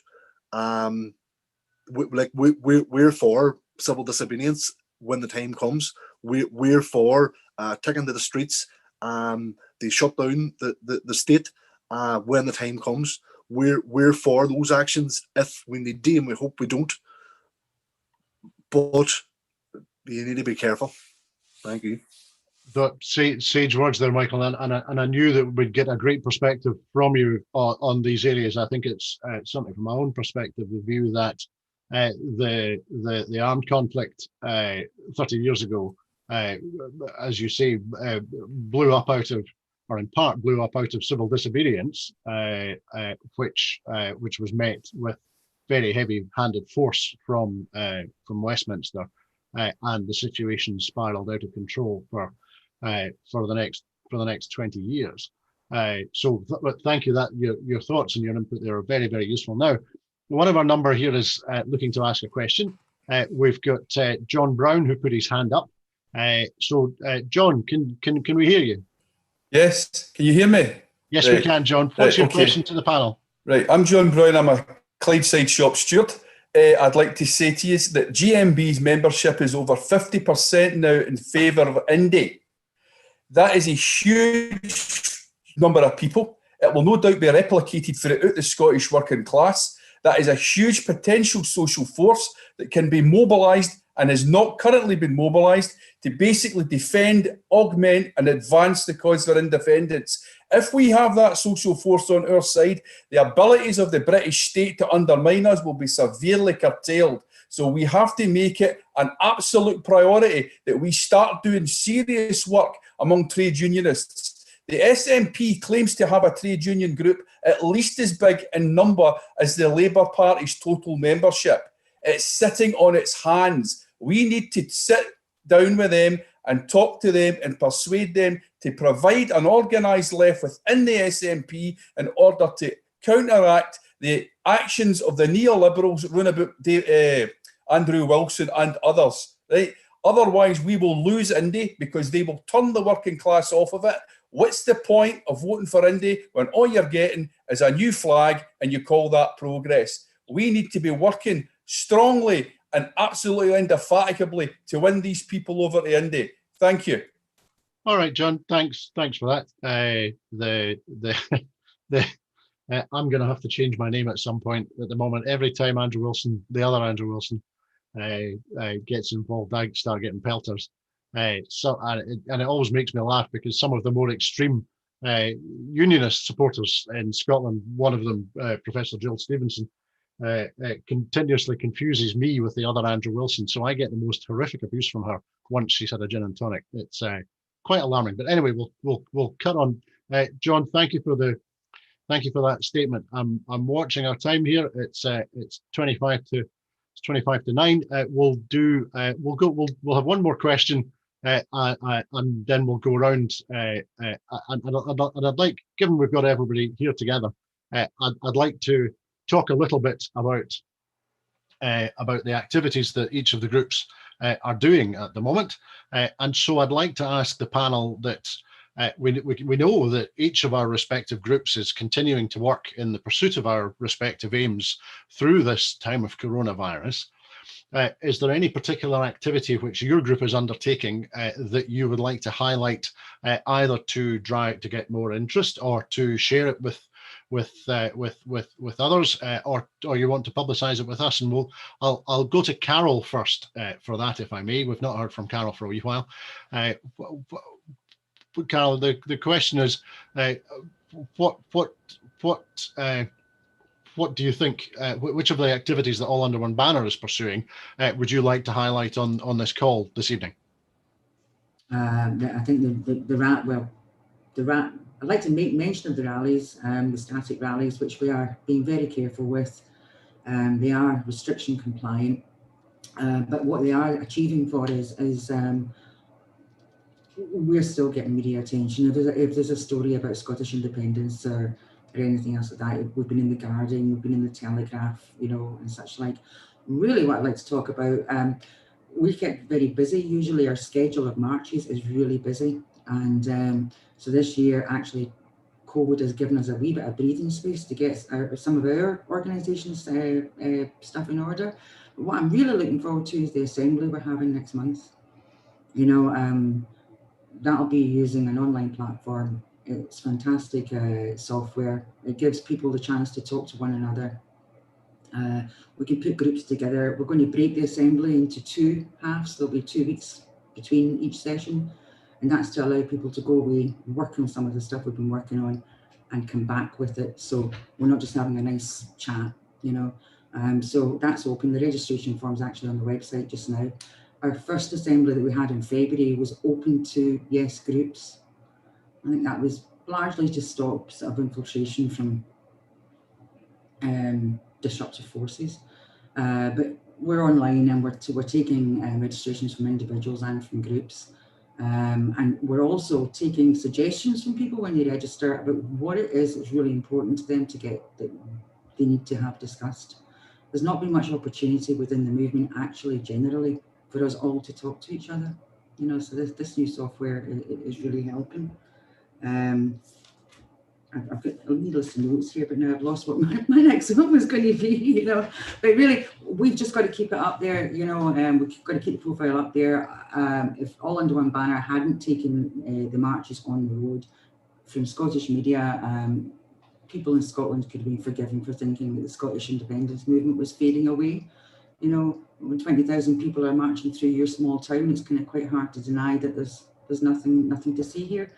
S6: we're for civil disobedience when the time comes. We're for taking to the streets, they shut down the state when the time comes. We're for those actions if we need to, and we hope we don't. But you need to be careful. Thank you.
S3: Sage words there, Michael, and I knew that we'd get a great perspective from you on these areas. I think it's something from my own perspective, the view that the armed conflict 30 years ago, as you say, blew up out of, or in part blew up out of civil disobedience, which was met with very heavy-handed force from Westminster, and the situation spiraled out of control for the next 20 years. So thank you. That your thoughts and your input there are very, very useful. Now, one of our number here is looking to ask a question. We've got John Brown who put his hand up. So John, can we hear you?
S7: Yes, can you hear me?
S3: Yes, right. We can, John. What's your question to the panel?
S7: Right, I'm John Brown. I'm a Clydeside shop steward. I'd like to say to you that GMB's membership is over 50% now in favour of indie. That is a huge number of people. It will no doubt be replicated throughout the Scottish working class. That is a huge potential social force that can be mobilised and has not currently been mobilised to basically defend, augment and advance the cause for independence. If we have that social force on our side, the abilities of the British state to undermine us will be severely curtailed. So we have to make it an absolute priority that we start doing serious work among trade unionists. The SNP claims to have a trade union group at least as big in number as the Labour Party's total membership. It's sitting on its hands. We need to sit down with them and talk to them and persuade them to provide an organised left within the SNP in order to counteract the actions of the neoliberals run about Andrew Wilson and others. Right? Otherwise, we will lose Indie because they will turn the working class off of it. What's the point of voting for Indie when all you're getting is a new flag and you call that progress? We need to be working strongly and absolutely indefatigably to win these people over to Indie. Thank you.
S3: All right, John. Thanks for that. I'm going to have to change my name at some point. At the moment, every time Andrew Wilson, the other Andrew Wilson, gets involved, I start getting pelters. And it always makes me laugh because some of the more extreme unionist supporters in Scotland, one of them, Professor Jill Stevenson, continuously confuses me with the other Andrew Wilson. So I get the most horrific abuse from her once she's had a gin and tonic. It's quite alarming. But anyway, we'll cut on. John, thank you for that statement. I'm watching our time here. It's 25 to 9. We'll have one more question, and then we'll go around. And I'd like, given we've got everybody here together, I'd like to talk a little bit about the activities that each of the groups are doing at the moment. And so I'd like to ask the panel that we know that each of our respective groups is continuing to work in the pursuit of our respective aims through this time of coronavirus. Is there any particular activity which your group is undertaking that you would like to highlight, either to get more interest or to share it with others, or you want to publicize it with us? And I'll go to Carol first for that, if I may. We've not heard from Carol for a wee while. Carol, the question is, what do you think? Which of the activities that All Under One Banner is pursuing would you like to highlight on this call this evening?
S2: I think I'd like to make mention of the rallies, the static rallies, which we are being very careful with. They are restriction compliant, but what they are achieving for is we're still getting media attention. If there's a story about Scottish independence or anything else like that, we've been in the Guardian, we've been in the Telegraph, and such like. Really, what I'd like to talk about, we get very busy. Usually, our schedule of marches is really busy, and so this year, actually, COVID has given us a wee bit of breathing space to get some of our organisations' stuff in order. what I'm really looking forward to is the assembly we're having next month. You know, that'll be using an online platform. It's fantastic software. It gives people the chance to talk to one another. We can put groups together. We're going to break the assembly into 2 halves. There'll be 2 weeks between each session, and that's to allow people to go away, work on some of the stuff we've been working on, and come back with it. So we're not just having a nice chat, you know. So that's open. The registration form's actually on the website just now. Our first assembly that we had in February was open to yes groups. I think that was largely to stop sort of infiltration from disruptive forces. But we're online, and we're taking registrations from individuals and from groups. And we're also taking suggestions from people when they register about what it is that's really important to them to get, that they need to have discussed. There's not been much opportunity within the movement actually generally for us all to talk to each other, you know, so this new software is really helping. I've got a needless notes here, but now I've lost what my next one was going to be, you know. But really, we've just got to keep it up there, you know. We've got to keep the profile up there. If All Under One Banner hadn't taken the marches on the road from Scottish media, people in Scotland could have been forgiven for thinking that the Scottish independence movement was fading away. You know, when 20,000 people are marching through your small town, it's kind of quite hard to deny that there's nothing to see here.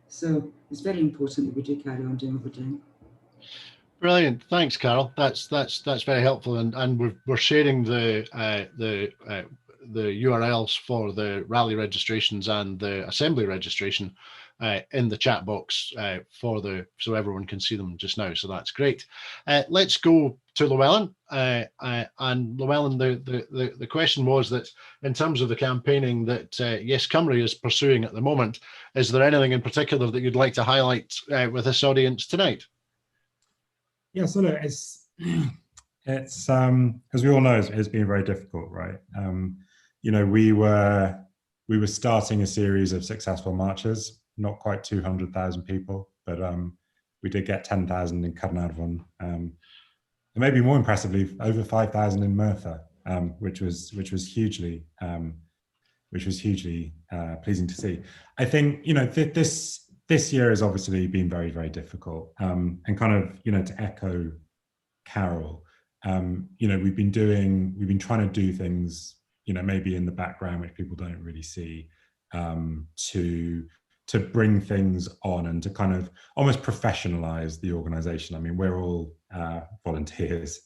S2: So it's very important that we do carry on doing what we're doing.
S3: Brilliant, thanks, Carol. That's very helpful, and we're sharing the URLs for the rally registrations and the assembly registration in the chat box so everyone can see them just now. So that's great. Let's go to Llewellyn. And Llewellyn, the question was that in terms of the campaigning that Yes Cymru is pursuing at the moment, is there anything in particular that you'd like to highlight with this audience tonight?
S1: Yeah, so look, it's as we all know, it's been very difficult, right? You know, we were starting a series of successful marches, not quite 200,000 people, but we did get 10,000 in Carnarvon, and maybe more impressively, over 5,000 in Merthyr, which was hugely pleasing to see. I think, you know, this year has obviously been very, very difficult, and kind of, you know, to echo Carol, you know, we've been trying to do things, you know, maybe in the background, which people don't really see, to bring things on and to kind of almost professionalize the organization. I mean, we're all volunteers,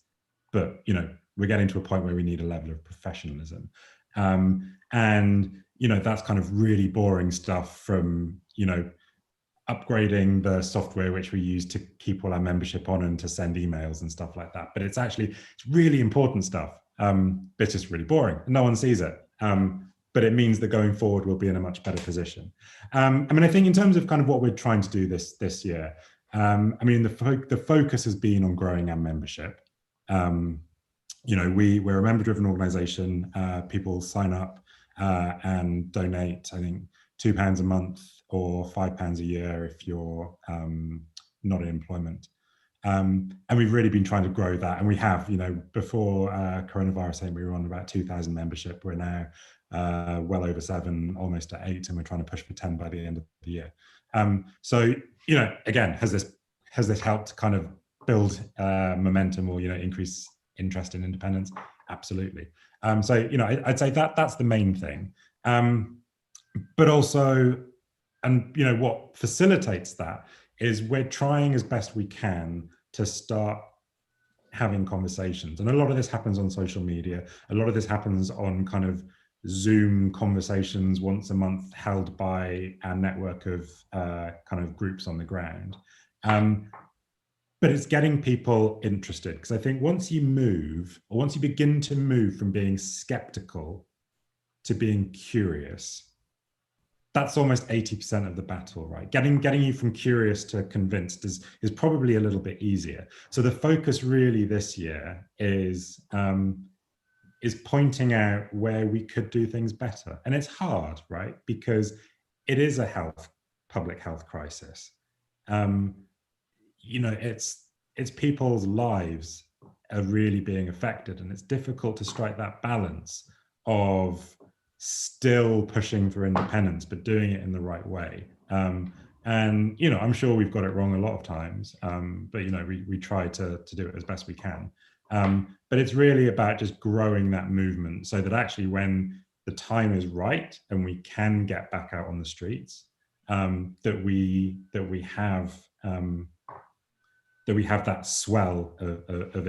S1: but, you know, we're getting to a point where we need a level of professionalism. And, you know, that's kind of really boring stuff from, you know, upgrading the software which we use to keep all our membership on and to send emails and stuff like that. But it's really important stuff. But it's just really boring. No one sees it. But it means that going forward, we'll be in a much better position. I mean, I think in terms of kind of what we're trying to do this year, I mean, the focus has been on growing our membership. You know, we're a member-driven organization. People sign up and donate, I think, £2 a month or £5 a year if you're not in employment. And we've really been trying to grow that. And we have, you know, before coronavirus, I think we were on about 2,000 membership. We're now well over 7, almost at 8, and we're trying to push for 10 by the end of the year. So, you know, again, has this helped kind of build momentum or, you know, increase interest in independence? Absolutely. So, you know, I'd say that's the main thing. But also, and, you know, what facilitates that is we're trying as best we can to start having conversations. And a lot of this happens on social media. A lot of this happens on kind of Zoom conversations once a month held by our network of kind of groups on the ground. But it's getting people interested, because I think once you begin to move from being skeptical to being curious, that's almost 80% of the battle, right? Getting you from curious to convinced is probably a little bit easier. So the focus really this year is pointing out where we could do things better. And it's hard, right? Because it is a public health crisis. You know, it's people's lives are really being affected, and it's difficult to strike that balance of still pushing for independence but doing it in the right way. And you know, I'm sure we've got it wrong a lot of times, but you know, we try to do it as best we can. But it's really about just growing that movement so that actually when the time is right and we can get back out on the streets, that we have that swell of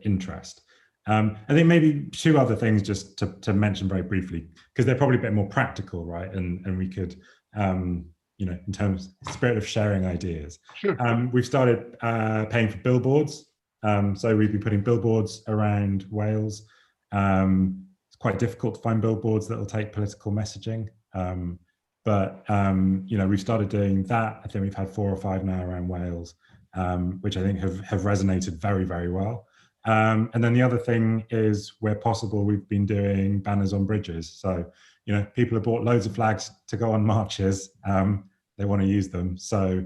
S1: interest. I think maybe two other things just to mention very briefly, because they're probably a bit more practical, right? And we could, you know, in terms of spirit of sharing ideas.
S3: Sure.
S1: We've started paying for billboards. So we've been putting billboards around Wales. It's quite difficult to find billboards that will take political messaging. But you know, we've started doing that. I think we've had 4 or 5 now around Wales, which I think have resonated very, very well. And then the other thing is, where possible, we've been doing banners on bridges. So, you know, people have bought loads of flags to go on marches. They want to use them. So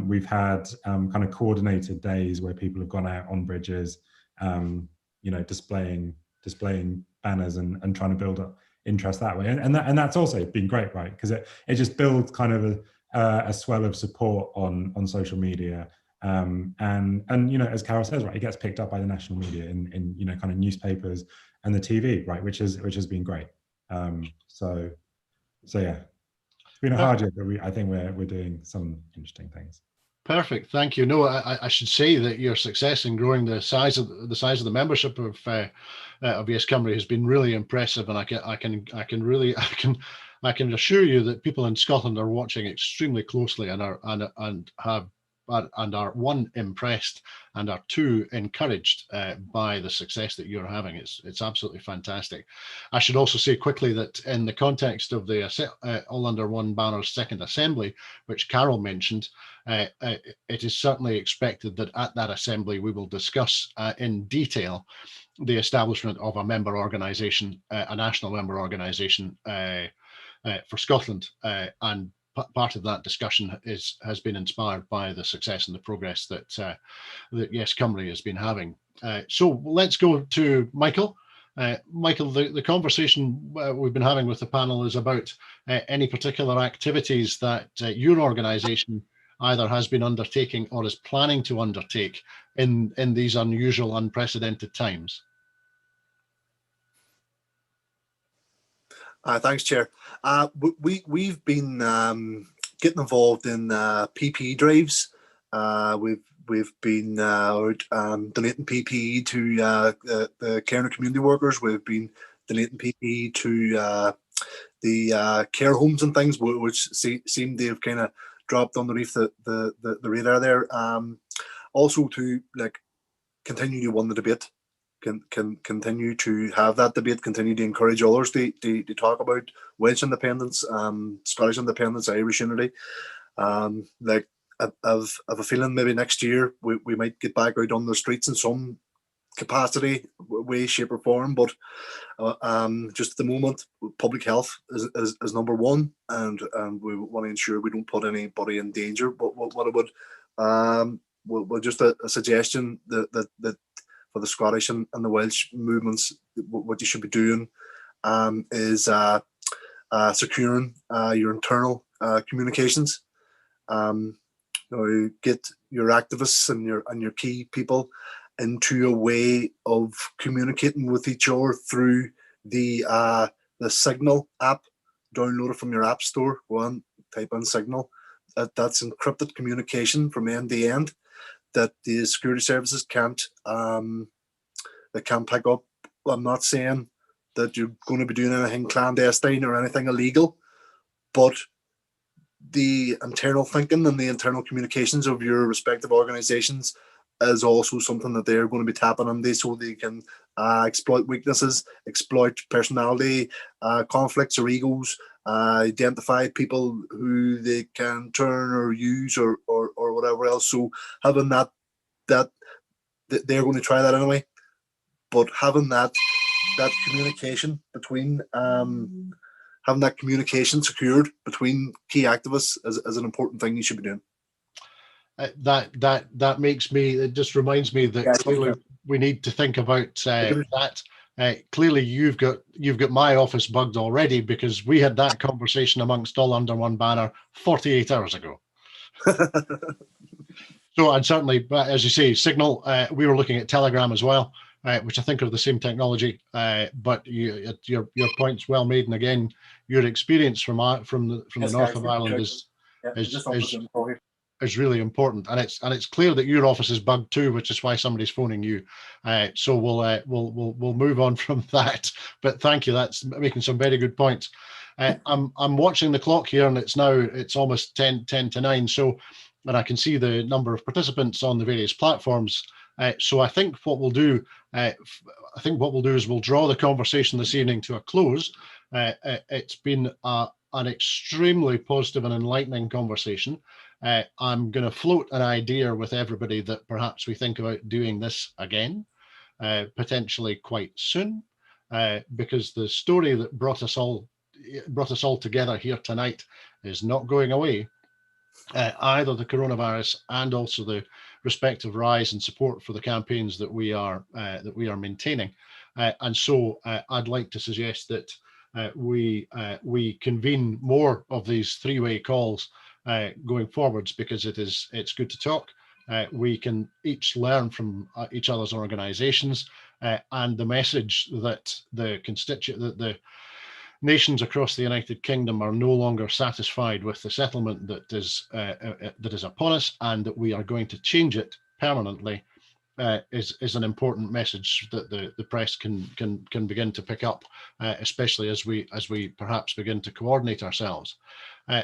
S1: we've had kind of coordinated days where people have gone out on bridges, you know, displaying banners and trying to build up interest that way. And that's also been great, right? Because it just builds kind of a swell of support on social media. And you know, as Carol says, right, it gets picked up by the national media in you know, kind of newspapers and the TV, right, which has been great. So yeah, it's been a hard year, but I think we're doing some interesting things.
S3: Perfect, thank you. No, I should say that your success in growing the size of the membership of Yes Cymru has been really impressive, and I can assure you that people in Scotland are watching extremely closely and are one, impressed, and are two, encouraged by the success that you're having. It's absolutely fantastic. I should also say quickly that in the context of the All Under One Banner's second assembly, which Carol mentioned, it is certainly expected that at that assembly we will discuss in detail the establishment of a member organisation, a national member organisation for Scotland, and part of that discussion has been inspired by the success and the progress that Yes Cymru has been having. So let's go to Michael. Michael, the conversation we've been having with the panel is about any particular activities that your organisation either has been undertaking or is planning to undertake in these unusual, unprecedented times.
S6: Thanks, Chair. We've been getting involved in PPE drives. We've been out donating PPE to the care and community workers. We've been donating PPE to the care homes and things, which seem to have kind of dropped underneath the radar there. Also to continue to win the debate. Can continue to have that debate, continue to encourage others to talk about Welsh independence, Scottish independence, Irish unity. I've a feeling maybe next year we might get back out on the streets in some capacity, way, shape or form, but just at the moment, public health is number one, and we want to ensure we don't put anybody in danger. But what I would, just a suggestion that for the Scottish and the Welsh movements, what you should be doing is securing your internal communications. Get your activists and your key people into a way of communicating with each other through the Signal app. Download it from your app store. Go on, type in Signal. That's encrypted communication from end to end that the security services can't pick up. I'm not saying that you're going to be doing anything clandestine or anything illegal, but the internal thinking and the internal communications of your respective organisations is also something that they're going to be tapping into, so they can exploit weaknesses, exploit personality conflicts or egos, identify people who they can turn or use or whatever else. So having that they're going to try that anyway, but having that communication between having that communication secured between key activists is an important thing you should be doing.
S3: That makes me, it just reminds me that we need to think about that. Clearly, you've got my office bugged already, because we had that conversation amongst all under one banner 48 hours ago. So, and certainly, as you say, Signal, we were looking at Telegram as well, which I think are the same technology. But your point's well made, and again, your experience from the north of Ireland is really important, and it's clear that your office is bugged too, which is why somebody's phoning you. So we'll move on from that. But thank you. That's making some very good points. I'm watching the clock here, and it's almost 10 to 9. So, and I can see the number of participants on the various platforms. So I think what we'll do, is we'll draw the conversation this evening to a close. It's been an extremely positive and enlightening conversation. I'm going to float an idea with everybody that perhaps we think about doing this again, potentially quite soon, because the story that brought us all together here tonight is not going away. Either the coronavirus and also the respective rise in support for the campaigns that we are maintaining, and so I'd like to suggest that we convene more of these three-way calls going forwards, because it's good to talk. We can each learn from each other's organisations, and the message that the nations across the United Kingdom are no longer satisfied with the settlement that is upon us, and that we are going to change it permanently, is an important message that the press can begin to pick up, especially as we perhaps begin to coordinate ourselves.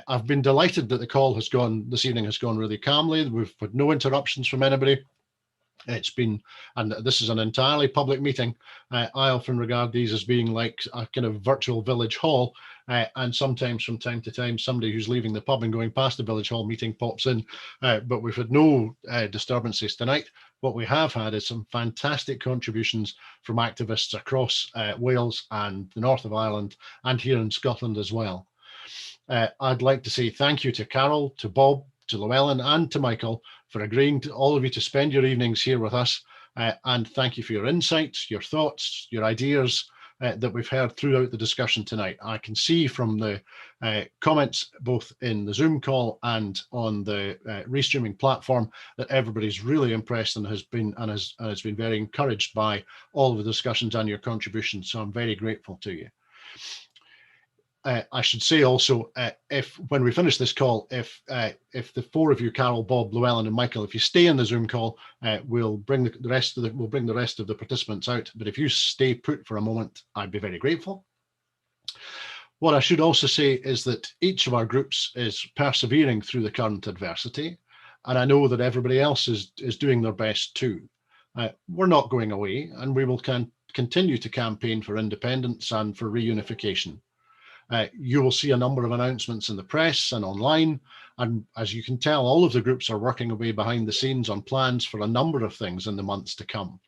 S3: I've been delighted that the call this evening has gone really calmly. We've had no interruptions from anybody. It's been, and this is an entirely public meeting. I often regard these as being like a kind of virtual village hall, and sometimes from time to time somebody who's leaving the pub and going past the village hall meeting pops in, but we've had no disturbances tonight. What we have had is some fantastic contributions from activists across Wales and the north of Ireland, and here in Scotland as well. I'd like to say thank you to Carol, to Bob, to Llewellyn, and to Michael for agreeing to all of you to spend your evenings here with us, and thank you for your insights, your thoughts, your ideas that we've heard throughout the discussion tonight. I can see from the comments both in the Zoom call and on the restreaming platform that everybody's really impressed and has been very encouraged by all of the discussions and your contributions. So I'm very grateful to you. I should say also, if when we finish this call, if the four of you, Carol, Bob, Llewellyn, and Michael, if you stay in the Zoom call, we'll bring the rest of the participants out. But if you stay put for a moment, I'd be very grateful. What I should also say is that each of our groups is persevering through the current adversity, and I know that everybody else is doing their best too. We're not going away, and we will continue to campaign for independence and for reunification. You will see a number of announcements in the press and online, and as you can tell, all of the groups are working away behind the scenes on plans for a number of things in the months to come.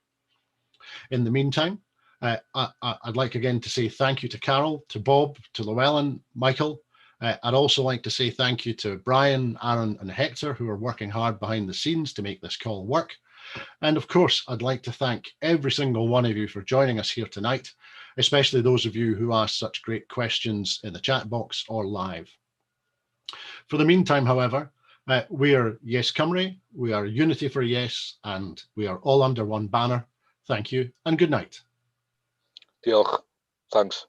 S3: In the meantime, I'd like again to say thank you to Carol, to Bob, to Llewellyn, Michael. I'd also like to say thank you to Brian, Aaron, and Hector, who are working hard behind the scenes to make this call work. And of course, I'd like to thank every single one of you for joining us here tonight, especially those of you who asked such great questions in the chat box or live. For the meantime, however, we are Yes Cymru, we are Unity for Yes, and we are all under one banner. Thank you and good night.
S8: Diolch. Thanks.